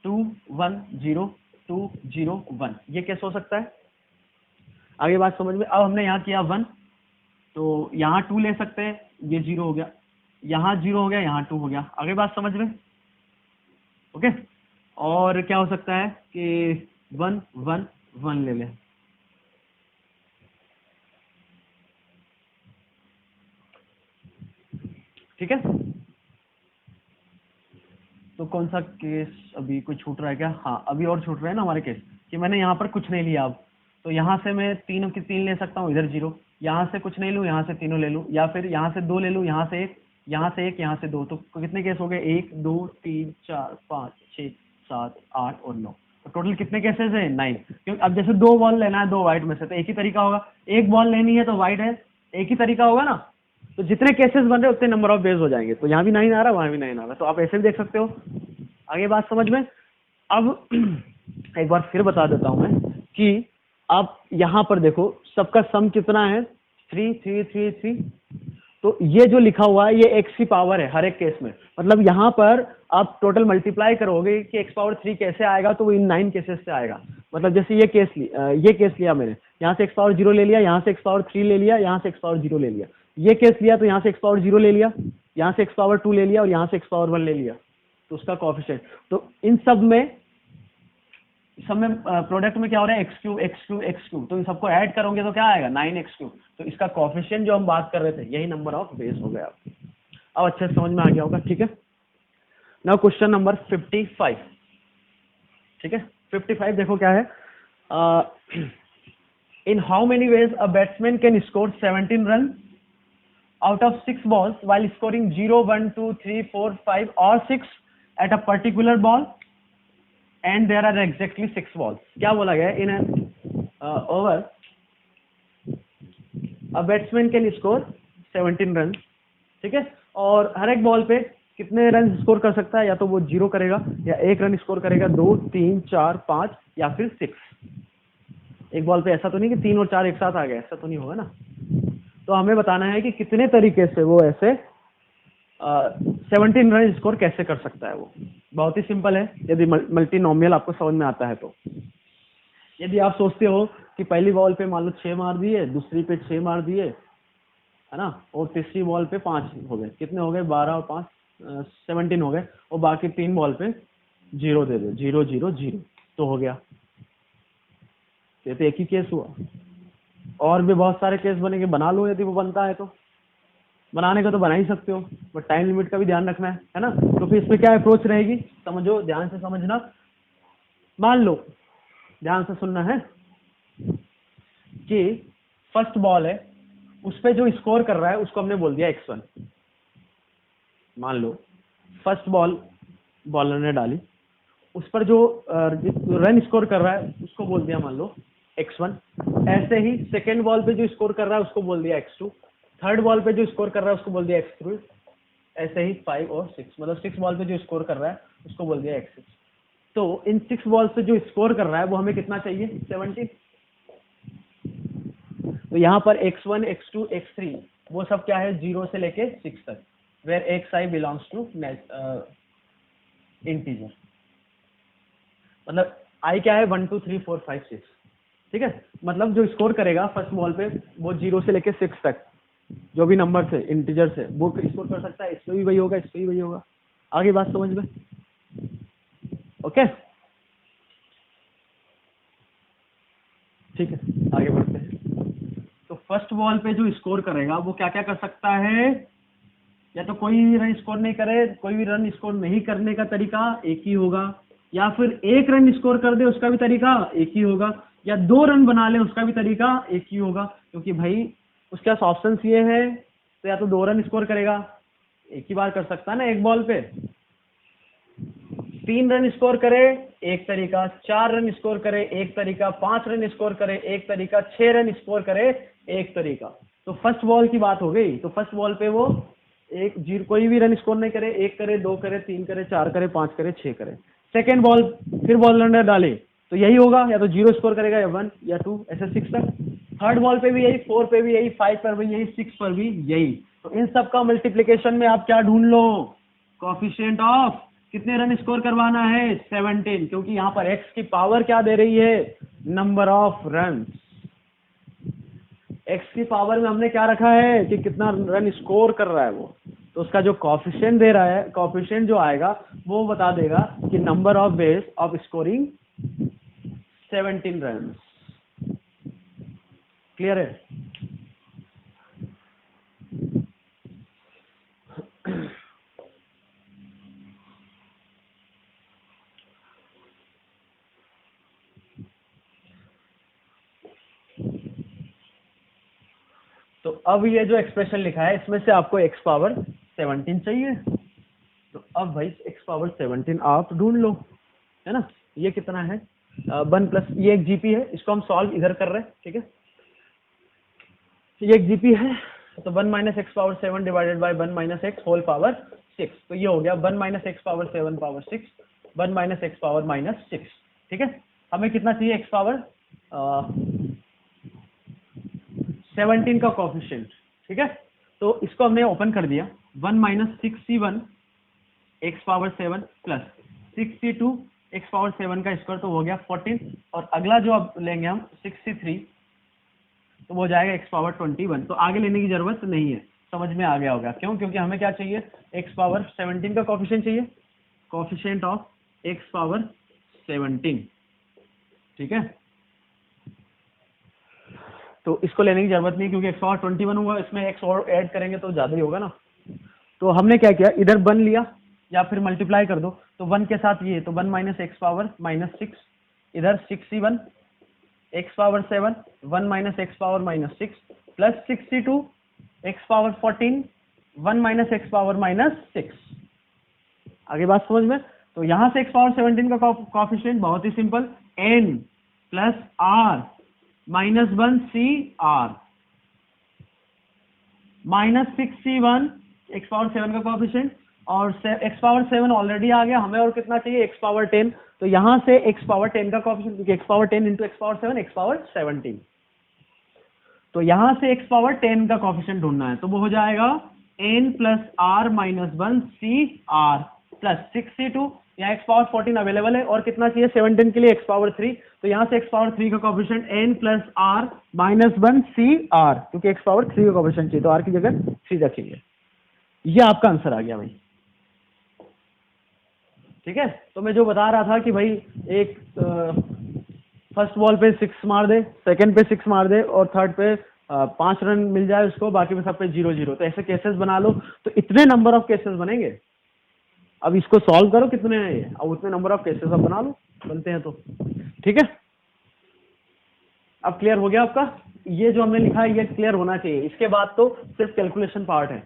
2 1 0 2 0 1, ये कैसे हो सकता है। आगे बात समझ में। अब हमने यहाँ किया 1, तो यहाँ 2 ले सकते हैं, ये 0 हो गया, यहाँ 0 हो गया, यहाँ 2 हो गया। आगे बात समझ में, ओके। और क्या हो सकता है कि 1 1 1 ले लें, ठीक है। तो कौन सा केस अभी कोई छूट रहा है क्या, हाँ अभी और छूट रहे हैं ना हमारे केस, कि मैंने यहाँ पर कुछ नहीं लिया। अब तो यहाँ से मैं तीनों की 3 ले सकता हूँ, इधर 0, यहाँ से कुछ नहीं लूँ, यहाँ से तीनों ले लूँ, या फिर यहाँ से 2 ले लूँ, यहाँ से 1, यहाँ से 1, यहाँ से 2। तो कितने केस हो गए, 1 2 3 4 5 6 7 8 और 9। तो टोटल कितने केसेस है, 9। क्योंकि अब जैसे 2 बॉल लेना है 2 वाइट में से, तो एक ही तरीका होगा, एक बॉल लेनी है तो वाइट है, एक ही तरीका होगा ना। तो जितने केसेस बन रहे उतने नंबर ऑफ बेस हो जाएंगे। तो यहाँ भी 9 आ रहा है, वहां भी 9 आ रहा है, तो आप ऐसे भी देख सकते हो। आगे बात समझ में। अब एक बार फिर बता देता हूं मैं कि आप यहाँ पर देखो सबका सम कितना है, 3 3 3 3। तो ये जो लिखा हुआ है ये x की पावर है हर एक केस में। मतलब यहाँ पर आप टोटल मल्टीप्लाई करोगे कि x पावर 3 कैसे आएगा, तो वो इन 9 केसेस से आएगा। मतलब जैसे ये केस लिया मैंने, यहाँ से x पावर 0 ले लिया, यहाँ से x पावर 3 ले लिया, यहाँ से x पावर 0 ले लिया। ये केस लिया तो यहाँ से x पावर 0 ले लिया, यहाँ से x पावर 2 ले लिया, और यहाँ से x पावर 1 ले लिया, तो उसका कोएफिशिएंट। तो इन सब में प्रोडक्ट में क्या हो रहा है, x cube x cube x cube, तो इन सबको ऐड करोगे तो क्या आएगा, 9x क्यूब। तो इसका कोएफिशिएंट जो हम बात कर रहे थे यही नंबर ऑफ बेस हो गया। अब अच्छे से समझ में आ गया होगा, ठीक है। नाउ क्वेश्चन नंबर 55, ठीक है। 55 देखो क्या है, in how many veg a batsman can score 17 run out of 6 balls while scoring 0 1 2 3 4 5 or 6 at a particular ball and there are exactly 6 balls। क्या बोला गया, in an over a batsman can score 17 run, ठीक है। और हर एक ball पे कितने run score कर सकता है, या तो वो 0 करेगा, या 1 रन स्कोर करेगा, 2 3 4 5, या फिर 6। एक बॉल पे ऐसा तो नहीं कि 3 और 4 एक साथ आ गए, ऐसा तो नहीं होगा ना। तो हमें बताना है कि कितने तरीके से वो ऐसे 17 रन स्कोर कैसे कर सकता है। वो बहुत ही सिंपल है, यदि मल्टीनोमियल आपको समझ में आता है तो। यदि आप सोचते हो कि पहली बॉल पे मान लो 6 मार दिए, दूसरी पे 6 मार दिए, है ना, और तीसरी बॉल पे 5 हो गए, कितने हो गए, 12 और 5 17 हो गए, और बाकी 3 बॉल पे 0 दे दो, 0 0 0, तो हो गया। ये तो एक ही केस हुआ, और भी बहुत सारे केस बनेंगे, बना लो यदि वो बनता है तो। बनाने का तो बना ही सकते हो, बट टाइम लिमिट का भी ध्यान रखना है ना। तो फिर इसमें क्या अप्रोच रहेगी, समझो, ध्यान से समझना। मान लो, ध्यान से सुनना है कि फर्स्ट बॉल है, उस पे जो स्कोर कर रहा है उसको हमने बोल दिया x1। मान लो फर्स्ट बॉलर ने डाली, उस पर जो रन स्कोर कर रहा है उसको बोल दिया मान लो x1। ऐसे ही सेकेंड बॉल पे जो स्कोर कर रहा है उसको बोल दिया x2। थर्ड बॉल पे जो स्कोर कर रहा है उसको बोल दिया x3। ऐसे ही 5 और 6, मतलब 6 बॉल पे जो स्कोर कर रहा है उसको बोल दिया x6। तो इन 6 बॉल से जो स्कोर कर रहा है वो हमें कितना चाहिए, 17। तो यहाँ पर x1, x2, x3 वो सब क्या है, 0 से लेके 6 तक, where xi belongs to integer. मतलब i क्या है, 1 2 3 4 5 6, ठीक है। मतलब जो स्कोर करेगा फर्स्ट बॉल पे वो 0 से लेके 6 तक जो भी नंबर से इंटीजर से वो स्कोर कर सकता है। इसमें भी वही होगा, इसमें भी वही होगा। आगे बात समझ में, ओके, ठीक है, आगे बढ़ते हैं। तो फर्स्ट बॉल पे जो स्कोर करेगा वो क्या क्या कर सकता है, या तो कोई भी रन स्कोर नहीं करे, कोई भी रन स्कोर नहीं करने का तरीका एक ही होगा, या फिर एक रन स्कोर कर दे उसका भी तरीका एक ही होगा, या 2 रन बना ले उसका भी तरीका एक ही होगा। क्योंकि भाई उसके पास ऑप्शन ये है, तो या तो 2 रन स्कोर करेगा, एक ही बार कर सकता है ना एक बॉल पे, 3 रन स्कोर करे एक तरीका, 4 रन स्कोर करे एक तरीका, 5 रन स्कोर करे एक तरीका, 6 रन स्कोर करे एक तरीका। तो फर्स्ट बॉल की बात हो गई, तो फर्स्ट बॉल पे वो एक जीरो कोई भी रन स्कोर नहीं करे, 1 करे, 2 करे, 3 करे, 4 करे, 5 करे, 6 करे। सेकेंड बॉल फिर बॉलर डाले तो यही होगा, या तो 0 स्कोर करेगा, या 1 या 2 ऐसे 6 तक। थर्ड बॉल पे भी यही, 4 पे भी यही, 5 पर भी यही, 6 पर भी यही। तो इन सब का मल्टीप्लीकेशन में आप क्या ढूंढ लो, कोएफिशिएंट ऑफ कितने रन स्कोर करवाना है, 17, क्योंकि यहाँ पर x की पावर क्या दे रही है, नंबर ऑफ रन। x की पावर में हमने क्या रखा है कि कितना रन स्कोर कर रहा है वो, तो उसका जो कोएफिशिएंट दे रहा है, कोएफिशिएंट जो आएगा वो बता देगा कि number of ways of scoring 17 run. Clear है। तो अब ये जो एक्सप्रेशन लिखा है इसमें से आपको x पावर 17 चाहिए, तो अब भाई x पावर 17 आप ढूंढ लो, है ना। ये कितना है, 1 प्लस, ये एक जीपी है, इसको हम सॉल्व इधर कर रहे हैं, ठीक है। ये एक जीपी है, तो 1 minus x power 7 divided by 1 minus x whole power 6, तो ये हो गया 1 minus x power 7 power 6, 1 minus x power minus 6, ठीक है। हमें कितना चाहिए, एक्स पावर 17 का कोएफिशिएंट, ठीक है। तो इसको हमने ओपन कर दिया, 1 minus 61 x power 7 plus 62 x power 7 का स्क्वायर, तो हो गया 14, और अगला जो अब लेंगे हम 63, तो वो जाएगा एक्स पावर 21। तो आगे लेने की जरूरत नहीं है, समझ में आ गया होगा क्यों, क्योंकि हमें क्या चाहिए, एक्स पावर 17 का कोएफिशिएंट चाहिए, कोएफिशिएंट ऑफ एक्स पावर 17, ठीक है। तो इसको लेने की जरूरत नहीं, क्योंकि एक्स पावर 21 हुआ, इसमें एक्स और ऐड करेंगे तो ज्यादा ही होगा ना। तो हमने क्या किया, इधर 1 लिया या फिर मल्टीप्लाई कर दो, तो 1 के साथ ये, तो 1 माइनस एक्स पावर माइनस 6, इधर 61 x power 7, 1 minus x power minus 6 plus 62 x power 14, 1 minus x power minus 6। आगे बात समझ में। तो यहां से एक्स पावर 17 का कोएफिशिएंट बहुत ही simple, n plus are minus 1 C R minus 61 x power 7 का कोएफिशिएंट, और एक्स पावर 7 ऑलरेडी आ गया, हमें और कितना चाहिए, एक्स पावर 10। तो यहां से एक्स पावर 10 का कोएफिशिएंट, क्योंकि x power 10 into x power 7, x power 17, तो यहां से एक्स पावर 10 का कोएफिशिएंट ढूंढना है, तो वो हो जाएगा n plus are minus 1 C r plus 62, यहाँ एक्स पावर 14 अवेलेबल है, और कितना चाहिए 17 के लिए, एक्स पावर 3, तो यहाँ से एक्स पावर 3 का coefficient n plus are minus 1 C r, क्योंकि एक्स पावर 3 का कोएफिशिएंट चाहिए तो आर की जगह 3 रखेंगे। ये आपका आंसर आ गया भाई, ठीक है। तो मैं जो बता रहा था कि भाई एक फर्स्ट बॉल पे 6 मार दे, सेकंड पे 6 मार दे, और थर्ड पे 5 रन मिल जाए उसको, बाकी में सब पे 0-0, तो ऐसे केसेस बना लो। तो इतने नंबर ऑफ केसेस बनेंगे। अब इसको सॉल्व करो कितने हैं ये, अब उतने नंबर ऑफ केसेस अब बना लो, बनते हैं तो। ठीक है, अब क्लियर हो गया आपका? ये जो हमने लिखा है ये क्लियर होना चाहिए। इसके बाद तो सिर्फ कैलकुलेशन पार्ट है।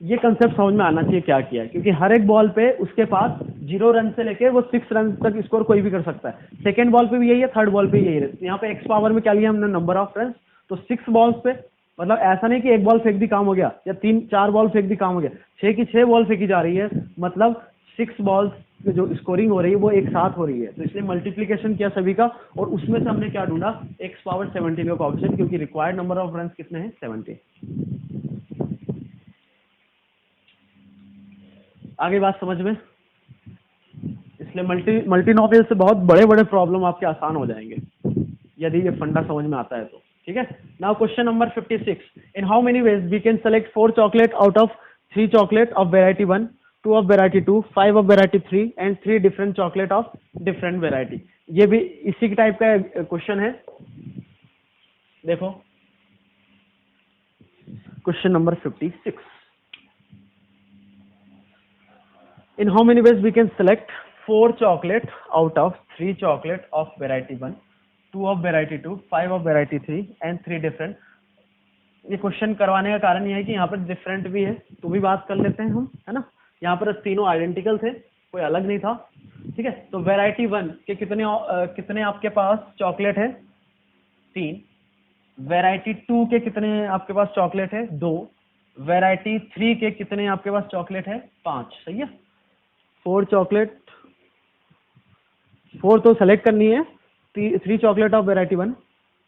ये कंसेप्ट समझ में आना चाहिए क्या किया है, क्योंकि हर एक बॉल पे उसके पास 0 रन से लेके वो 6 रन तक स्कोर कोई भी कर सकता है। सेकेंड बॉल पे भी यही है, थर्ड बॉल पे यही है। यहाँ पे एक्स पावर में क्या लिया हमने, नंबर ऑफ रन। तो 6 बॉल्स पे, मतलब ऐसा नहीं कि एक बॉल फेंक दी काम हो गया, या 3-4 बॉल फेंक दी काम हो गया, 6 की 6 बॉल फेंकी जा रही है, मतलब 6 बॉल्स जो स्कोरिंग हो रही है वो एक साथ हो रही है। तो इसलिए मल्टीप्लीकेशन किया सभी का, और उसमें से हमने क्या ढूंढा, एक्स पावर 17 का कोएफिशिएंट, क्योंकि रिक्वायर्ड नंबर ऑफ रन कितने हैं, 70। आगे बात समझ में? इसलिए मल्टीनोमियल से बहुत बड़े बड़े प्रॉब्लम आपके आसान हो जाएंगे यदि ये फंडा समझ में आता है तो। ठीक है, now question number 56, in how many ways we can select 4 chocolate out of 3 chocolate of variety 1, 2 of variety 2, 5 of variety 3 एंड 3 different chocolate of different variety. ये भी इसी के टाइप का क्वेश्चन है। देखो question number 56, in how many ways we can select 4 chocolate out of 3 chocolate of variety 1, 2 of variety 2, 5 of variety 3 and 3 different। ये question करवाने का कारण ये है कि यहाँ पर डिफरेंट भी है, तो भी बात कर लेते हैं हम, है ना। यहाँ पर तीनों आइडेंटिकल थे, कोई अलग नहीं था। ठीक है, तो वेराइटी 1 के कितने आपके पास चॉकलेट है, 3। वेराइटी 2 के कितने आपके पास चॉकलेट है, 2। वेराइटी 3 के कितने आपके पास चॉकलेट है, 5। सही है, 4 चॉकलेट, 4 तो सेलेक्ट करनी है। 3 chocolate of variety 1,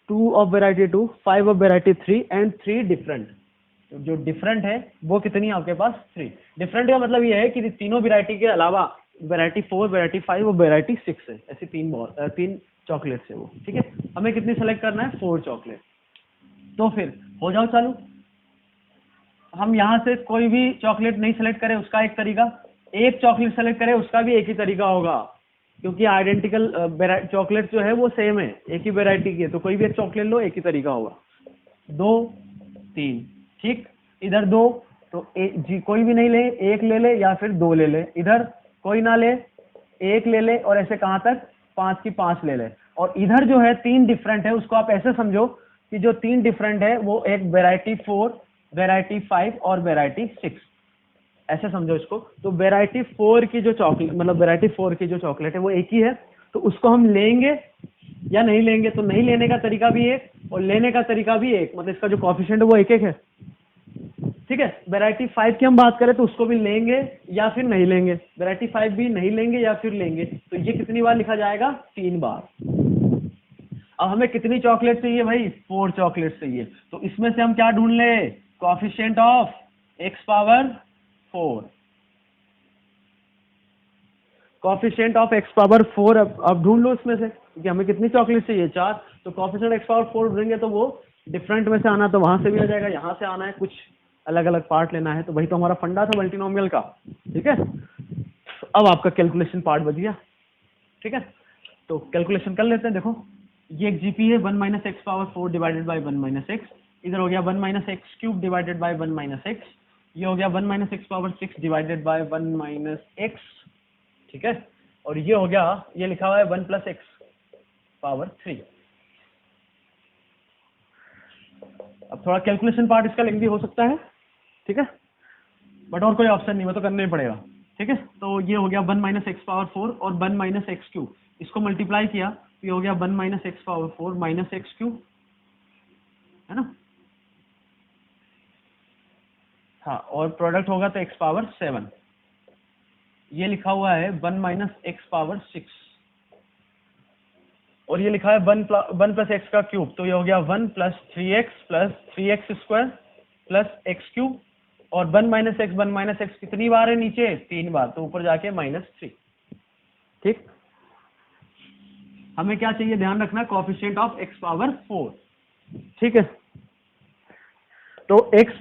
2 of variety 2, 5 of variety 3 एंड 3 डिफरेंट। जो डिफरेंट है वो कितनी है आपके पास, 3। डिफरेंट का मतलब ये है कि तीनों वेराइटी के अलावा वेराइटी 4, वेराइटी 5 और वेराइटी 6 है, ऐसी 3 चॉकलेट है वो। ठीक है, हमें कितनी सेलेक्ट करना है, 4 चॉकलेट। तो फिर हो जाओ चालू। हम यहाँ से कोई भी चॉकलेट नहीं सेलेक्ट करें उसका एक तरीका, एक चॉकलेट सेलेक्ट करें उसका भी एक ही तरीका होगा, क्योंकि आइडेंटिकल चॉकलेट जो है वो सेम है, एक ही वेराइटी की है, तो कोई भी एक चॉकलेट लो, एक ही तरीका होगा। 2, 3, ठीक, इधर 2, तो जी कोई भी नहीं ले, एक ले ले या फिर 2 ले ले, इधर कोई ना ले, एक ले ले, और ऐसे कहाँ तक, 5 की 5 ले ले। और इधर जो है 3 डिफरेंट है, उसको आप ऐसे समझो कि जो 3 डिफरेंट है वो एक वेराइटी 4, वेराइटी 5 और वेराइटी 6, ऐसे समझो इसको। तो वेराइटी 4 की जो चॉकलेट, मतलब वेराइटी 4 की जो चॉकलेट है वो एक ही है, तो उसको हम लेंगे या नहीं लेंगे। तो नहीं लेने का तरीका भी एक और लेने का तरीका भी एक, मतलब इसका जो कोएफिशिएंट है वो एक है। ठीक है, वेराइटी 5 की हम बात करें तो उसको भी लेंगे या फिर नहीं लेंगे, वेराइटी 5 भी नहीं लेंगे या फिर लेंगे। तो ये कितनी बार लिखा जाएगा, 3 बार। अब हमें कितनी चॉकलेट चाहिए भाई, 4 चॉकलेट चाहिए। तो इसमें से हम क्या ढूंढ ले, coefficient of x power 4, coefficient of x power 4 अब ढूंढ लो इसमें से, क्योंकि हमें कितनी चॉकलेट चाहिए, 4। तो कोएफिशिएंट x पावर 4 ढूंढेंगे तो वो डिफरेंट में से आना, तो वहां से भी आ जाएगा, यहाँ से आना है, कुछ अलग अलग पार्ट लेना है। तो वही तो हमारा फंडा था मल्टीनोमियल का। ठीक है, अब आपका कैलकुलेशन पार्ट बच गया। ठीक है, तो कैलकुलेशन कर लेते हैं। देखो ये एक जीपी है, 1 minus x power 4 divided by 1 minus x, इधर हो गया 1 minus x cube divided by 1 minus x, ये हो गया 1 minus x power 6 divided by 1 minus x. ठीक है, और ये हो गया, ये लिखा हुआ है 1 प्लस एक्स पावर 3। अब थोड़ा कैलकुलेशन पार्ट इसका लेंदी हो सकता है, ठीक है, बट और कोई ऑप्शन नहीं, वो तो करना ही पड़ेगा। ठीक है, तो ये हो गया 1 माइनस एक्स पावर 4 और 1 माइनस एक्स क्यूब, इसको मल्टीप्लाई किया तो ये हो गया 1 minus x power 4 minus x cube, है ना। हाँ, और प्रोडक्ट होगा तो एक्स पावर 7। ये लिखा हुआ है 1 माइनस एक्स पावर 6, और ये लिखा है 1 प्लस एक्स का क्यूब, तो ये हो गया 1 plus 3x square plus x cube, और 1 माइनस एक्स कितनी बार है नीचे, 3 बार, तो ऊपर जाके -3। ठीक, हमें क्या चाहिए, ध्यान रखना, कोएफिशिएंट ऑफ x पावर 4। ठीक है, तो x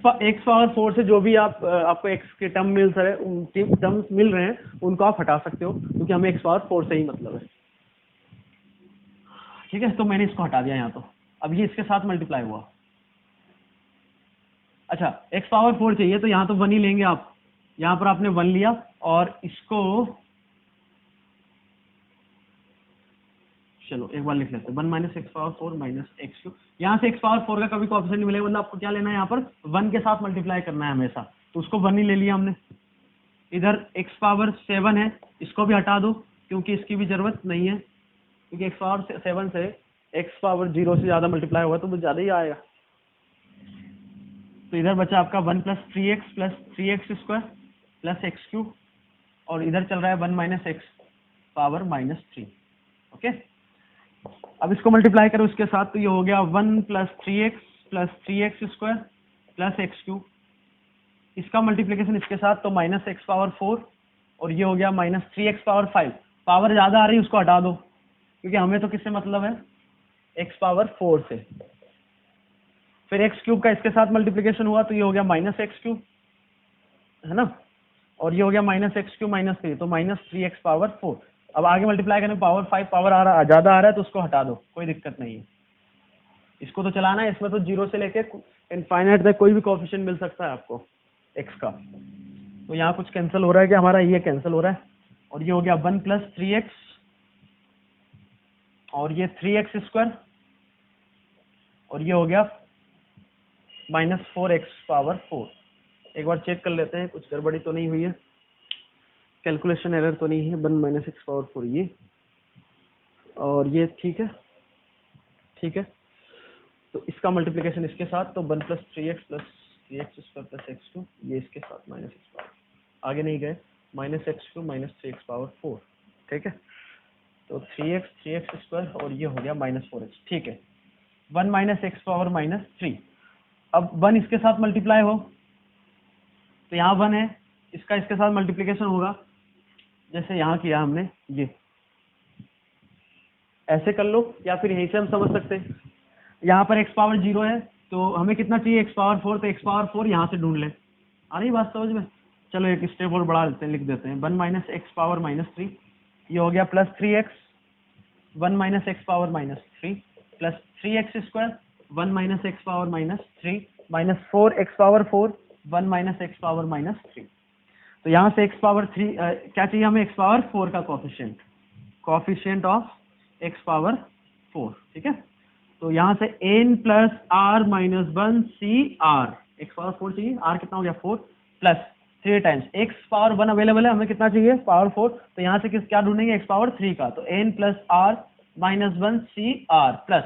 पावर 4 से जो भी आपको x के टर्म्स मिल रहे हैं उनको आप हटा सकते हो, क्योंकि हमें x पावर 4 से ही मतलब है। ठीक है, तो मैंने इसको हटा दिया यहाँ। तो अब ये इसके साथ मल्टीप्लाई हुआ। अच्छा x पावर 4 चाहिए तो यहाँ तो 1 ही लेंगे आप, यहाँ पर आपने 1 लिया और इसको चलो एक बार लिख लेते हैं 1 minus x power 4 minus x cube. यहाँ से x पावर 4 का कभी कोएफिशिएंट नहीं मिलेगा, मतलब आपको क्या लेना है यहाँ पर 1 के साथ मल्टीप्लाई करना है हमेशा, तो उसको 1 ही ले लिया हमने। इधर x पावर 7 है, इसको भी हटा दो क्योंकि इसकी भी जरूरत नहीं है, क्योंकि x पावर 7 से x पावर 0 से ज्यादा मल्टीप्लाई होगा तो वो ज्यादा ही आएगा। तो इधर बचा आपका 1 plus 3x square plus x cube, और इधर चल रहा है 1 minus x power minus 3। Okay, अब इसको मल्टीप्लाई करो इसके साथ, तो ये हो गया 1 plus 3x square plus x cube. इसका मल्टीप्लीकेशन इसके साथ तो माइनस एक्स पावर 4, और ये हो गया माइनस 3x पावर 5। पावर ज्यादा आ रही है उसको हटा दो, क्योंकि हमें तो किससे मतलब है, x पावर 4 से। फिर एक्स क्यूब का इसके साथ मल्टीप्लीकेशन हुआ तो ये हो गया माइनस एक्स क्यूब, है ना, और ये हो गया माइनस एक्स क्यूब माइनस 3, तो माइनस 3x पावर 4। अब आगे मल्टीप्लाई करने पावर 5 पावर ज्यादा आ रहा है तो उसको हटा दो, कोई दिक्कत नहीं है। इसको तो चलाना है, इसमें तो 0 से लेके इनफाइनाइट तक कोई भी कोएफिशिएंट मिल सकता है आपको x का। तो यहाँ कुछ कैंसिल हो रहा है कि हमारा ये कैंसिल हो रहा है, और ये हो गया 1 प्लस 3x, और ये 3x स्क्वायर, और ये हो गया माइनस 4x पावर 4। एक बार चेक कर लेते हैं कुछ गड़बड़ी तो नहीं हुई है, कैलकुलेशन एरर तो नहीं है। 1 माइनस एक्स पावर 4 ये, और ये ठीक है, ठीक है। तो इसका मल्टीप्लिकेशन इसके साथ तो 1 plus 3x square plus x cube, ये इसके साथ माइनस एक्स पावर, आगे नहीं गए, minus x cube minus 3x power 4, ठीक है। तो 3x स्क्वायर, और ये हो गया माइनस 4x, ठीक है। 1 माइनस एक्स पावर माइनस 3। अब 1 इसके साथ मल्टीप्लाई हो तो यहाँ 1 है, इसका इसके साथ मल्टीप्लिकेशन होगा जैसे यहाँ किया हमने, ये ऐसे कर लो, या फिर यहीं से हम समझ सकते हैं। यहाँ पर x पावर 0 है तो हमें कितना चाहिए, x पावर 4, तो x पावर 4 यहाँ से ढूंढ लें। आ रही बात समझ में? चलो एक स्टेप और बढ़ा लेते हैं, लिख देते हैं 1 माइनस एक्स पावर माइनस 3, ये हो गया plus 3x, 1 minus x power minus 3 plus 3x square, 1 minus x power minus 3 minus 4x power 4, 1 minus x power minus 3। तो यहाँ से x पावर 3 क्या चाहिए हमें, x पावर 4 का कोफिशिएंट ऑफ x पावर 4, ठीक है। तो यहाँ से n प्लस r माइनस 1 सी r, x पावर 4 चाहिए, r कितना हो गया 4 plus 3 times x power 1 available है, हमें कितना चाहिए पावर 4, तो यहाँ से क्या ढूंढेंगे x पावर 3 का, तो n प्लस r माइनस 1 सी r प्लस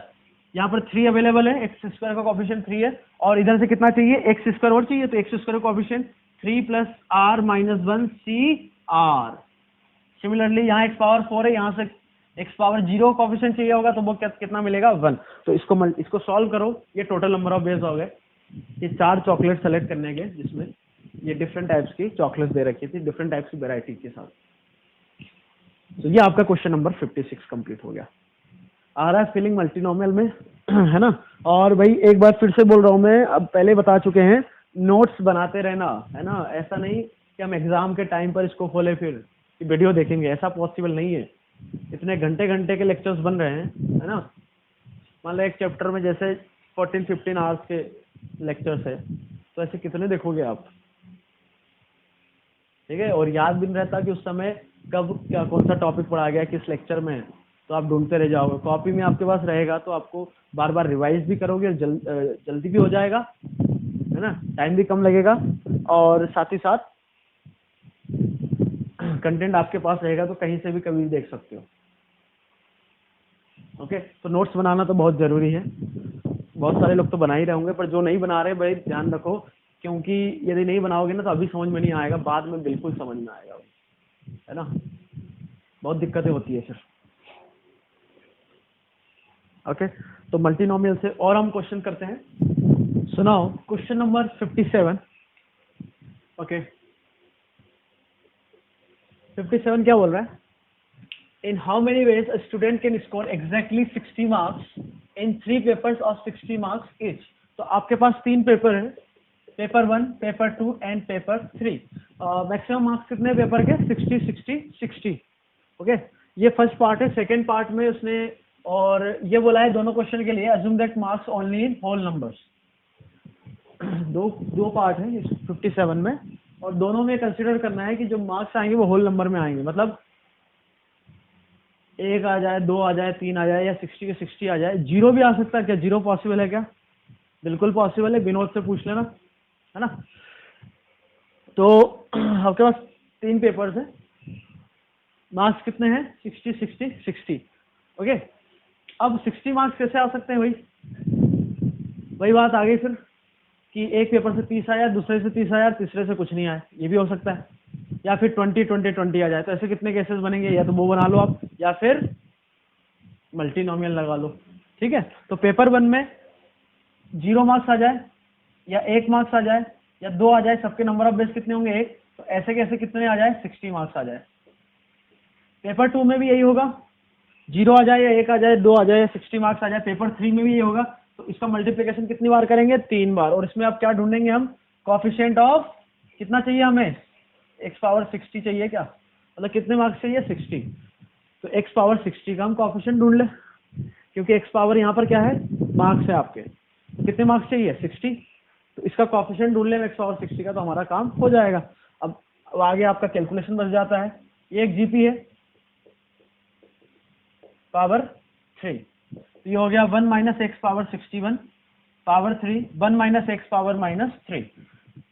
यहाँ पर 3 अवेलेबल है, एक्स स्क्वायर का कोफिशिएंट 3 है, और इधर से कितना चाहिए एक्स स्क्वायर और चाहिए, तो एक्स स्क्वायर का कोफिशिएंट 3 प्लस r माइनस 1 सी r। सिमिलरली यहाँ एक्स पावर 4 है, यहाँ से एक्स पावर 0 कोफिशिएंट चाहिए होगा तो वो कितना मिलेगा 1। तो इसको सॉल्व करो, ये टोटल नंबर ऑफ वेज हो गए। ये 4 चॉकलेट सेलेक्ट करने के, जिसमें ये डिफरेंट टाइप्स की चॉकलेट दे रखी थी डिफरेंट टाइप्स की वेराइटी के साथ। तो ये आपका क्वेश्चन नंबर 56 कंप्लीट हो गया। आ रहा है फीलिंग मल्टीनोमियल में, है ना। और भाई एक बार फिर से बोल रहा हूँ मैं, अब पहले बता चुके हैं, नोट्स बनाते रहना, है ना। ऐसा नहीं कि हम एग्जाम के टाइम पर इसको खोले फिर वीडियो देखेंगे, ऐसा पॉसिबल नहीं है। इतने घंटे घंटे के लेक्चर्स बन रहे हैं, है ना। मान लो एक चैप्टर में जैसे 14-15 आवर्स के लेक्चर्स है, तो ऐसे कितने देखोगे आप, ठीक है। और याद भी नहीं रहता कि उस समय कब क्या कौन सा टॉपिक पढ़ा गया किस लेक्चर में, तो आप ढूंढते रह जाओगे। कॉपी में आपके पास रहेगा तो आपको बार बार रिवाइज भी करोगे, और जल्दी भी हो जाएगा, है ना, टाइम भी कम लगेगा, और साथ ही साथ कंटेंट आपके पास रहेगा तो कहीं से भी कभी भी देख सकते हो। ओके, तो नोट्स बनाना तो बहुत जरूरी है। बहुत सारे लोग तो बना ही रहे होंगे, पर जो नहीं बना रहे भाई ध्यान रखो, क्योंकि यदि नहीं बनाओगे ना तो अभी समझ में नहीं आएगा, बाद में बिल्कुल समझ में आएगा, है ना। बहुत दिक्कतें होती है फिर। ओके, तो मल्टीनोमियल से और हम क्वेश्चन करते हैं। सुनाओ क्वेश्चन नंबर 57। ओके, 57 क्या बोल रहा है, in how many veg a student can score exactly 60 marks in 3 papers of 60 marks each. तो आपके पास 3 पेपर है, paper 1, paper 2 and paper 3। Maximum marks कितने पेपर के, 60 60 60। ओके, ये फर्स्ट पार्ट है। सेकेंड पार्ट में उसने और ये बोला है दोनों क्वेश्चन के लिए assume that marks only in whole numbers. दो दो पार्ट है 57 में, और दोनों में कंसिडर करना है कि जो मार्क्स आएंगे वो होल नंबर में आएंगे, मतलब 1 आ जाए, 2 आ जाए, 3 आ जाए, या 60 के 60 आ जाए। 0 भी आ सकता है क्या? 0 पॉसिबल है क्या? बिल्कुल पॉसिबल है, विनोद से पूछ लेना, है ना। तो आपके पास 3 पेपर्स हैं, मार्क्स कितने हैं? 60 60 60। ओके, अब 60 मार्क्स कैसे आ सकते हैं भाई? वही बात आ गई फिर कि एक पेपर से 30 आया, दूसरे से 30 आया, तीसरे से कुछ नहीं आया, ये भी हो सकता है। या फिर 20 20 20 आ जाए। तो ऐसे कितने केसेस बनेंगे? या तो वो बना लो आप, या फिर मल्टीनोमियल लगा लो। ठीक है, तो पेपर 1 में 0 मार्क्स आ जाए, या 1 मार्क्स आ जाए, या 2 आ जाए, सबके नंबर ऑफ बेस कितने होंगे? 1। तो ऐसे कैसे कितने आ जाए? 60 मार्क्स आ जाए। पेपर 2 में भी यही होगा, 0 आ जाए, या 1 आ जाए, 2 आ जाए, 60 मार्क्स आ जाए। पेपर 3 में भी ये होगा। तो इसका मल्टीप्लिकेशन कितनी बार करेंगे? 3 बार। और इसमें आप क्या ढूंढेंगे हम? कॉफिशिएंट ऑफ कितना चाहिए हमें? x पावर 60 चाहिए क्या? मतलब कितने मार्क्स चाहिए? 60। तो x पावर 60 का हम कॉफिशिएंट ढूंढ ले, क्योंकि x पावर यहाँ पर क्या है? मार्क्स है आपके। तो कितने मार्क्स चाहिए? 60। तो इसका कॉफिशिएंट ढूंढ ले x पावर 60 का, तो हमारा काम हो जाएगा। अब आगे आपका कैलकुलेशन बच जाता है। ये एक जीपी है, पावर 3। तो ये हो गया 1 minus x power 61 power 3, 1 minus x power minus 3।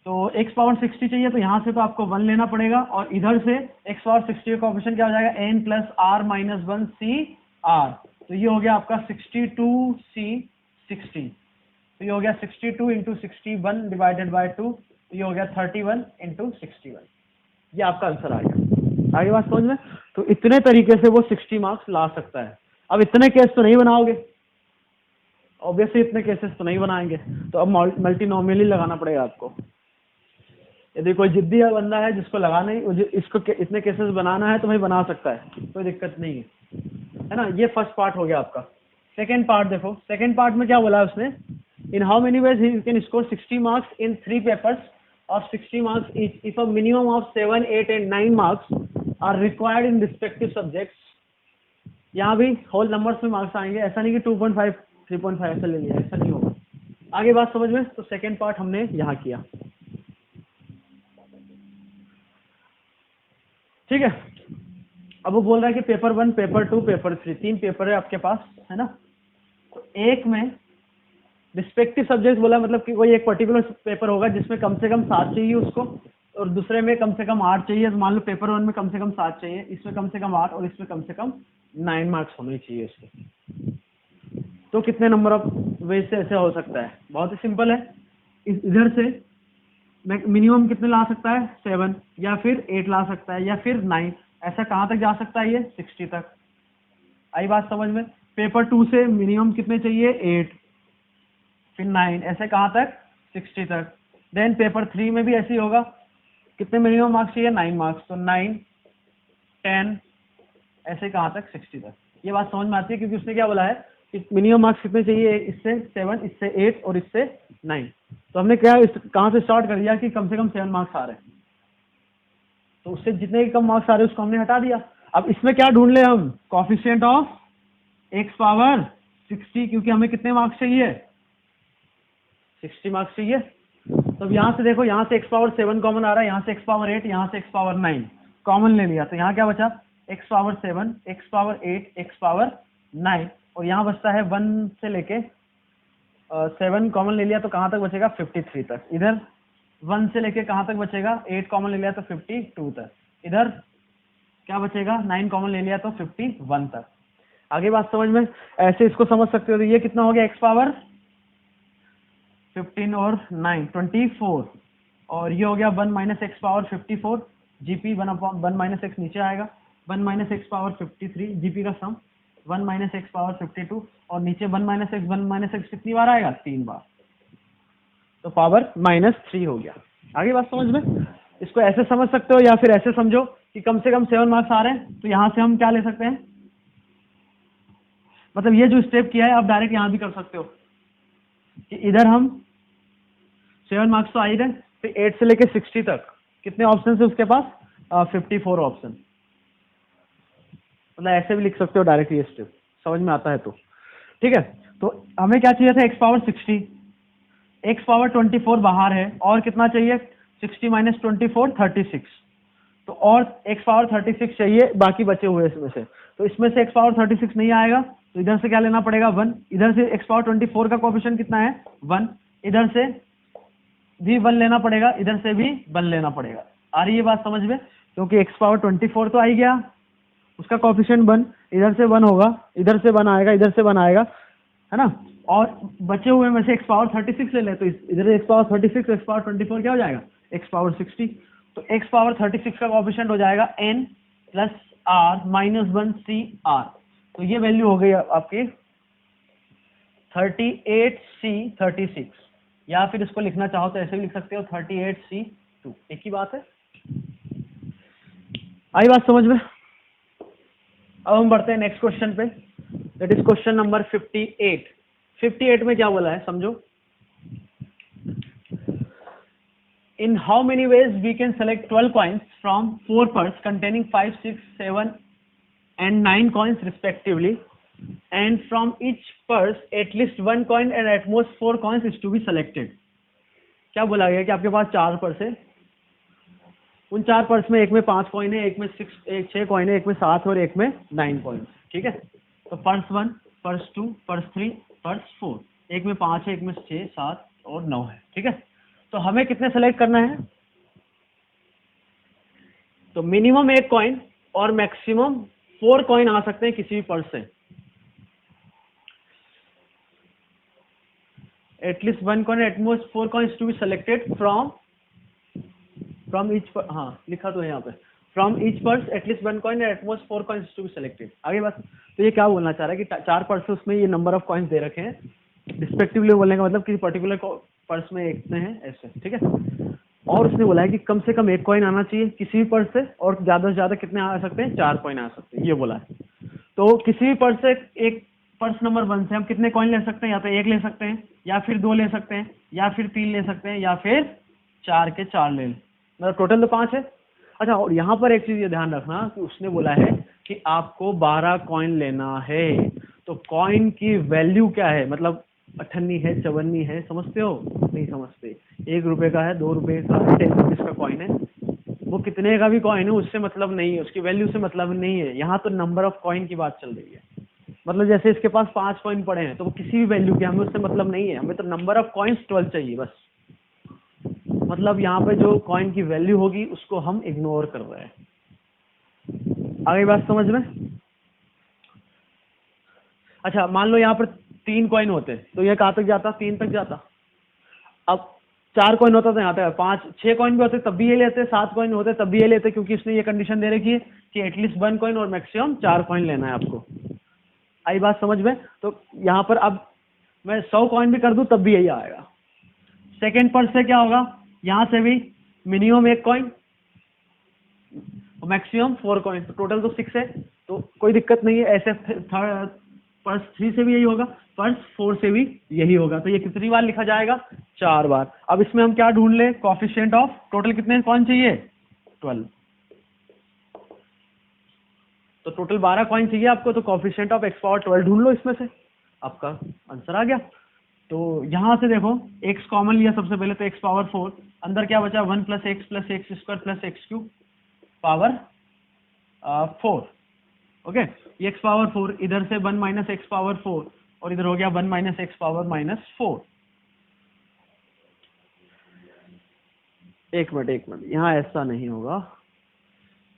तो x पावर 60 चाहिए, तो यहाँ से तो आपको 1 लेना पड़ेगा, और इधर से x पावर 60 का कॉफिशिएंट क्या हो जाएगा? n plus are minus 1 C r. तो ये हो गया आपका 62 सी 60। तो ये हो गया 62 इंटू 61 डिवाइडेड बाय 2। तो ये हो गया 31 इंटू 61। ये आपका आंसर आ गया। आगे बात समझ में? तो इतने तरीके से वो 60 मार्क्स ला सकता है। अब इतने केस तो नहीं बनाओगे, ऑब्वियसली इतने केसेस तो नहीं बनाएंगे, तो अब मल्टीनोमियल ही लगाना पड़ेगा आपको। यदि कोई जिद्दी बंदा है जिसको लगाना ही, इसको इतने केसेस बनाना है, तो भाई बना सकता है, कोई दिक्कत नहीं है ना। ये फर्स्ट पार्ट हो गया आपका। सेकेंड पार्ट देखो, सेकेंड पार्ट में क्या बोला है उसने? इन how many ways you can score 60 marks in 3 papers of 60 marks each if a minimum of 7 8 and 9 marks are required in respective subjects। यहाँ भी होल नंबर्स में मार्क्स आएंगे, ऐसा नहीं कि 2.5 3.5 ऐसा ले लिया, ऐसा नहीं होगा। आगे बात समझ में? तो सेकेंड पार्ट हमने यहाँ किया। ठीक है, अब वो बोल रहा है कि पेपर 1 पेपर 2 पेपर 3 3 पेपर है आपके पास, है ना। तो एक में रिस्पेक्टिव सब्जेक्ट बोला, मतलब कि कोई एक पर्टिकुलर पेपर होगा जिसमें कम से कम 7 चाहिए उसको, और दूसरे में कम से कम 8 चाहिए। तो मान लो पेपर 1 में कम से कम 7 चाहिए, इसमें कम से कम 8, और इसमें कम से कम 9 मार्क्स होने चाहिए उसके। तो कितने नंबर ऑफ वेज से ऐसे हो सकता है? बहुत ही सिंपल है। इधर से मिनिमम कितने ला सकता है? 7, या फिर 8 ला सकता है, या फिर 9। ऐसा कहाँ तक जा सकता है? ये 60 तक। आई बात समझ में? पेपर 2 से मिनिमम कितने चाहिए? 8, फिर 9, ऐसे कहाँ तक? 60 तक। देन पेपर 3 में भी ऐसे ही होगा, कितने मिनिमम मार्क्स चाहिए? 9 मार्क्स। तो 9 10 ऐसे कहाँ तक? 60 तक। ये बात समझ में आती है, क्योंकि उसने क्या बोला है कि मिनिमम मार्क्स कितने चाहिए? इससे 7, इससे 8 और इससे 9। तो हमने क्या कहाँ से स्टार्ट कर दिया कि कम से कम 7 मार्क्स आ रहे हैं, तो उससे जितने भी कम मार्क्स आ रहे हैं उसको हमने हटा दिया। अब इसमें क्या ढूंढ ले हम? कॉफिशिएंट ऑफ एक्स पावर 60, क्योंकि हमें कितने मार्क्स चाहिए? 60 मार्क्स चाहिए। तो अब यहाँ से देखो, यहाँ से x पावर 7 कॉमन आ रहा है, यहाँ से x पावर 8, यहाँ से x पावर 9 कॉमन ले लिया, तो यहाँ क्या बचा? x power 7, x power 8, x power 9, और यहाँ बचता है 1 से लेके 7 कॉमन ले लिया, तो कहाँ तक बचेगा? 53 तक। इधर 1 से लेके कहाँ तक बचेगा? 8 कॉमन ले लिया तो 52 तक। इधर क्या बचेगा? 9 कॉमन ले लिया तो 51 तक। आगे बात समझ में? ऐसे इसको समझ सकते हो। तो ये कितना हो गया? x पावर 15 और 9 24, और ये हो गया 1 minus x power 54 GP 1 minus x नीचे आएगा, 1 माइनस एक्स पावर 53 जीपी का सम 1 माइनस एक्स पावर 52, और नीचे 1 माइनस एक्स कितनी बार आएगा? 3 बार। तो पावर -3 हो गया। आगे बात समझ में? इसको ऐसे समझ सकते हो, या फिर ऐसे समझो कि कम से कम 7 मार्क्स आ रहे हैं, तो यहाँ से हम क्या ले सकते हैं? मतलब ये जो स्टेप किया है आप डायरेक्ट यहाँ भी कर सकते हो कि इधर हम 7 मार्क्स तो आ ही रहे, फिर 8 से लेके 60 तक कितने ऑप्शन है उसके पास? 54 ऑप्शन। मतलब ऐसे भी लिख सकते हो डायरेक्ट ये स्टेप, समझ में आता है तो ठीक है। तो हमें क्या चाहिए था, एक्स पावर 60, एक्स पावर 24 बाहर है, और कितना चाहिए 60 माइनस 24 36, तो और एक्स पावर 36 चाहिए बाकी बचे हुए इसमें से। तो इसमें से एक्स पावर 36 नहीं आएगा, तो इधर से क्या लेना पड़ेगा 1, इधर से एक्स पावर 24 का कोएफिशिएंट कितना है 1, इधर से भी 1 लेना पड़ेगा, इधर से भी 1 लेना पड़ेगा। आ रही है बात समझ में, क्योंकि एक्स पावर 24 तो आ ही गया, उसका कोएफिशिएंट 1, इधर से 1 होगा, इधर से 1 आएगा, इधर से 1 आएगा, है ना। और बचे हुए में से एक्स पावर 36 ले ले, तो इधर एक्स पावर 36 एक्स पावर 24 क्या हो जाएगा एक्स पावर 60। तो एक्स पावर 36 का कोएफिशिएंट हो जाएगा n plus are minus 1 C r. तो ये वैल्यू हो गई आपकी 38C36, या फिर इसको लिखना चाहो तो ऐसे भी लिख सकते हो 38C2, एक ही बात है। आई बात समझ में। अब हम बढ़ते हैं नेक्स्ट क्वेश्चन पे, दैट इज क्वेश्चन नंबर 58। 58 में क्या बोला है समझो। In how many ways we can select 12 coins from 4 purses containing 5, 6, 7 and 9 coins respectively, and from each purse at least 1 coin and at most 4 coins is to be selected। क्या बोला गया कि आपके पास 4 पर्स है, उन 4 पर्स में एक में 5 कॉइन है, एक में 6 कॉइन है, एक में 7 और एक में 9 कॉइन, ठीक है। तो पर्स 1, पर्स 2, पर्स 3, पर्स 4, एक में 5 है, एक में 6, 7 और 9 है, ठीक है। तो हमें कितने सेलेक्ट करना है, तो मिनिमम 1 कॉइन और मैक्सिमम 4 कॉइन आ सकते हैं किसी भी पर्स से। At least 1 coin at most 4 coins to be selected from each, हाँ लिखा तो है यहाँ पे, from each purse at least 1 coin and at most 4 coins to be selected. आगे बात, तो ये क्या बोलना चाह रहा है कि 4 पर्स उसमें ये नंबर ऑफ कॉइन्स दे रखे हैं, रिस्पेक्टिवली बोलने का मतलब किसी पर्टिकुलर पर्स में इतने हैं ऐसे, ठीक है। और उसने बोला है कि कम से कम 1 कॉइन आना चाहिए किसी भी पर्स से, और ज्यादा से ज्यादा कितने आ सकते हैं 4 कॉइन आ सकते हैं, ये बोला है। तो किसी भी पर्स से, एक पर्स नंबर 1 से हम कितने कॉइन ले सकते हैं, या तो 1 ले सकते हैं, या फिर 2 ले सकते हैं, या फिर 3 ले सकते हैं, या फिर 4 के 4 ले, मतलब टोटल तो 5 है। अच्छा, और यहाँ पर एक चीज ये ध्यान रखना कि उसने बोला है कि आपको 12 कॉइन लेना है, तो कॉइन की वैल्यू क्या है, मतलब 58 है, 54 है, समझते हो नहीं समझते। 1 रुपए का है, 2 रुपए का, 10 रुपीज का कॉइन है, वो कितने का भी कॉइन है उससे मतलब नहीं है, उसकी वैल्यू से मतलब नहीं है। यहाँ तो नंबर ऑफ कॉइन की बात चल रही है, मतलब जैसे इसके पास 5 कॉइन पड़े हैं, तो वो किसी भी वैल्यू के, हमें उससे मतलब नहीं है, हमें तो नंबर ऑफ कॉइन्स 12 चाहिए बस। मतलब यहाँ पे जो कॉइन की वैल्यू होगी उसको हम इग्नोर कर रहे हैं। आगे बात समझ में। अच्छा, मान लो यहाँ पर 3 कॉइन होते तो ये कहाँ तक जाता, 3 तक जाता। अब 4 कॉइन होता तो यहाँ तक, 5 6 कॉइन भी होते तब भी ये लेते, 7 कॉइन होते तब भी ये लेते, क्योंकि इसने ये कंडीशन दे रखी है कि एटलीस्ट 1 कॉइन और मैक्सिमम 4 कॉइन लेना है आपको। आई बात समझ में। तो यहाँ पर अब मैं 100 कॉइन भी कर दूं तब भी यही आएगा। सेकेंड पर्स से क्या होगा, यहाँ से भी मिनिमम 1 कॉइन मैक्सिमम 4 कॉइन, तो टोटल तो 6 है, तो कोई दिक्कत नहीं है। ऐसे थर्ड पर्स 3 से भी यही होगा, पर्स 4 से भी यही होगा। तो ये कितनी बार लिखा जाएगा, 4 बार। अब इसमें हम क्या ढूंढ ले, कोएफिशिएंट ऑफ टोटल कितने कॉइन चाहिए 12, तो टोटल 12 कॉइन चाहिए आपको, तो कोएफिशिएंट ऑफ एक्स पावर 12 ढूंढ लो, इसमें से आपका आंसर आ गया। तो यहां से देखो x कॉमन लिया सबसे पहले, तो x पावर 4, अंदर क्या बचा 1 + x + x² + x³ power 4, okay. ये x पावर 4, इधर से 1 - x पावर 4, और इधर हो गया 1 - x पावर -4। एक मिनट, यहाँ ऐसा नहीं होगा,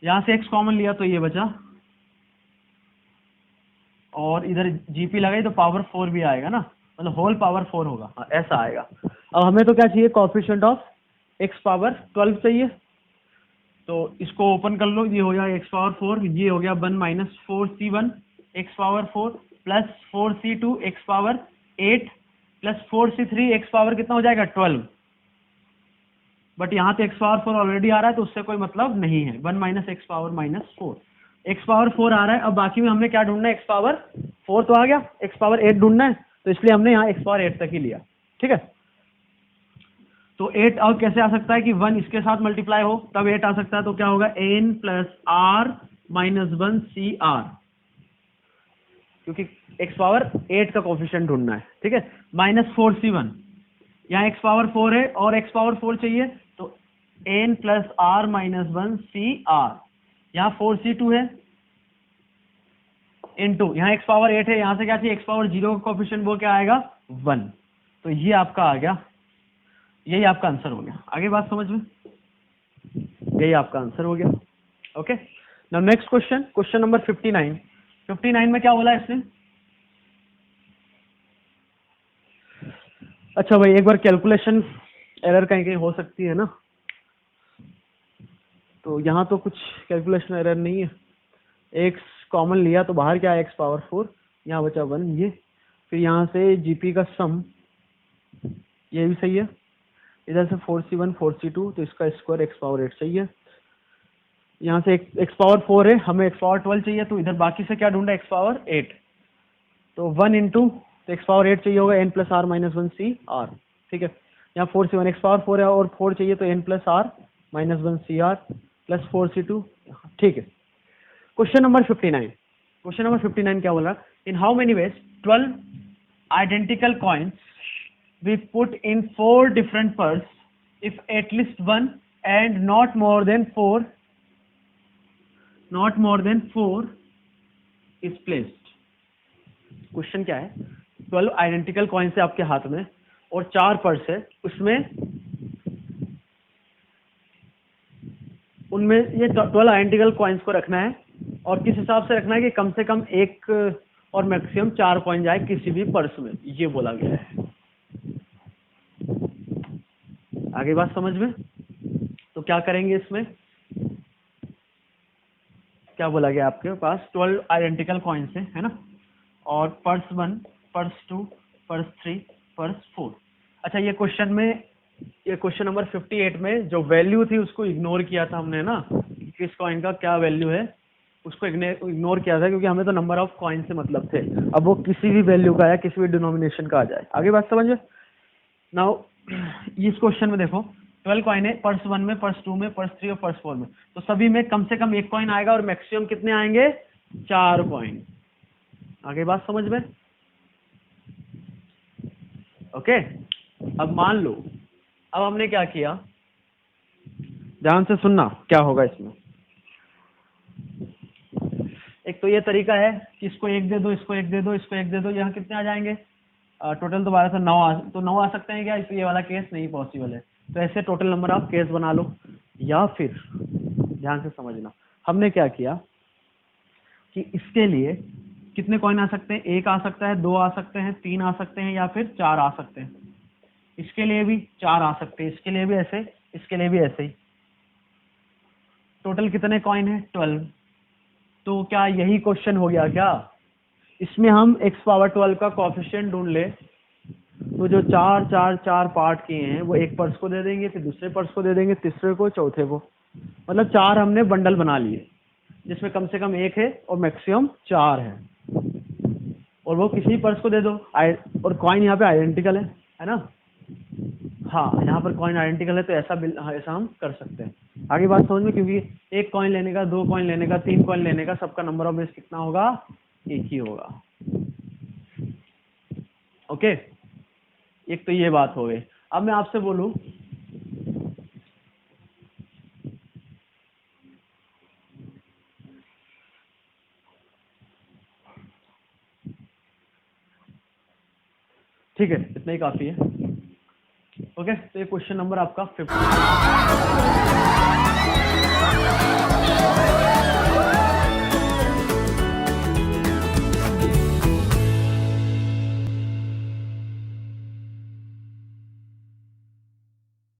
यहाँ से x कॉमन लिया तो ये बचा, और इधर जीपी लगाई तो पावर 4 भी आएगा ना, मतलब होल पावर 4 होगा, हाँ ऐसा आएगा। अब हमें तो क्या चाहिए, कोएफिशिएंट ऑफ x पावर 12 चाहिए, तो इसको ओपन कर लो, ये हो गया x पावर 4, ये हो गया 1 - 4c1 x power 4 plus 4c2 x power 8 plus 4c3 x power कितना हो जाएगा 12। बट यहाँ तो x पावर 4 ऑलरेडी आ रहा है, तो उससे कोई मतलब नहीं है। 1 - x पावर -4, x पावर 4 आ रहा है। अब बाकी में हमने क्या ढूंढना है, x पावर 4 तो आ गया, x पावर 8 ढूंढना है, तो इसलिए हमने यहाँ x पावर 8 तक ही लिया, ठीक है। तो 8 अब कैसे आ सकता है कि 1 इसके साथ मल्टीप्लाई हो तब 8 आ सकता है, तो क्या होगा n + r - 1 cr, क्योंकि x पावर 8 का कोफिशिएंट ढूंढना है, ठीक है। -4c1, यहाँ x पावर 4 है और x पावर 4 चाहिए, तो n plus r minus 1 cr, यहाँ 4c2 है इनटू यहाँ x पावर 8 है, यहाँ से क्या चाहिए, x पावर 0 का कोफिशिएंट वो क्या आएगा 1। तो ये आपका आ गया, यही आपका आंसर हो गया। आगे बात समझ में, यही आपका आंसर हो गया। Okay, now next question, question number 59। 59 में क्या बोला है इसने, अच्छा भाई एक बार कैलकुलेशन एरर कहीं कहीं हो सकती है ना, तो यहाँ तो कुछ कैलकुलेशन एरर नहीं है। x कॉमन लिया तो बाहर क्या है x पावर 4, यहाँ बचा 1 ये, फिर यहाँ से जीपी का सम, ये भी सही है, इधर से 4c1 4c2 तो इसका स्क्वायर x पावर 8 चाहिए, यहाँ से x पावर 4 है, हमें x पावर 12 चाहिए, तो इधर बाकी से क्या ढूंढा x पावर 8, तो 1 इंटू तो x पावर 8 चाहिए होगा n plus are minus 1 C r, ठीक है। यहाँ 4c1 x पावर 4 है और 4 चाहिए तो n plus are minus 1 C r plus 4c2, ठीक है। क्वेश्चन नंबर 59, क्वेश्चन नंबर 59 क्या बोल रहा है, in how many ways 12 identical coins we put in 4 different purse if at least 1 and not more than 4 is placed. Question क्या है, 12 identical coins है आपके हाथ में और 4 पर्स है, उसमें उनमें ये 12 आइडेंटिकल कॉइन्स को रखना है और किस हिसाब से रखना है कि कम से कम एक और मैक्सिमम 4 कॉइन जाए किसी भी पर्स में, ये बोला गया है। आगे बात समझ में, तो क्या करेंगे इसमें, क्या बोला गया आपके पास 12 आइडेंटिकल कॉइन्स है ना, और पर्स 1 पर्स 2 पर्स 3 पर्स 4। अच्छा ये क्वेश्चन में, ये क्वेश्चन नंबर 58 में जो वैल्यू थी उसको इग्नोर किया था हमने ना, किस कॉइन का क्या वैल्यू है उसको इग्नोर किया था, क्योंकि हमें तो नंबर ऑफ कॉइन से मतलब थे। अब वो किसी भी वैल्यू का या किसी भी डिनोमिनेशन का आ जाए। आगे बात समझिए। नाउ इस क्वेश्चन में देखो 12 कॉइन है, पर्स 1 में, पर्स 2 में, पर्स 3 और पर्स 4 में, तो सभी में कम से कम एक कॉइन आएगा और मैक्सिमम कितने आएंगे 4 कॉइन। आगे बात समझ में, ओके। अब मान लो, अब हमने क्या किया, ध्यान से सुनना क्या होगा इसमें। एक तो ये तरीका है कि इसको 1 दे दो, इसको 1 दे दो, इसको 1 दे दो, यहाँ कितने आ जाएंगे टोटल तो 12 से 9 आ सकते हैं क्या, ये वाला केस नहीं पॉसिबल है, तो ऐसे टोटल नंबर आप केस बना लो। या फिर ध्यान से समझना, हमने क्या किया कि इसके लिए कितने कॉइन आ सकते हैं, 1 आ सकता है, 2 आ सकते हैं, 3 आ सकते हैं या फिर 4 आ सकते हैं। इसके लिए भी 4 आ सकते हैं, इसके लिए भी ऐसे, इसके लिए भी ऐसे ही। टोटल कितने कॉइन है 12। तो क्या यही क्वेश्चन हो गया क्या, इसमें हम x पावर 12 का कोफिशिएंट ढूंढ ले, तो जो 4 4 4 पार्ट किए हैं वो एक पर्स को दे देंगे, फिर दूसरे पर्स को दे देंगे, तीसरे को, चौथे को, मतलब 4 हमने बंडल बना लिए जिसमें कम से कम 1 है और मैक्सिमम 4 है, और वो किसी पर्स को दे दो। और कॉइन यहाँ पे आइडेंटिकल है ना, हाँ यहाँ पर कॉइन आइडेंटिकल है, तो ऐसा हम कर सकते हैं। आगे बात समझ में, क्योंकि 1 कॉइन लेने का, 2 कॉइन लेने का, 3 कॉइन लेने का, सबका नंबर ऑफ बेस कितना होगा, 1 ही होगा। ओके, एक तो ये बात हो गई। अब मैं आपसे बोलूं, ठीक है इतना ही काफी है। ओके, तो ये क्वेश्चन नंबर आपका 50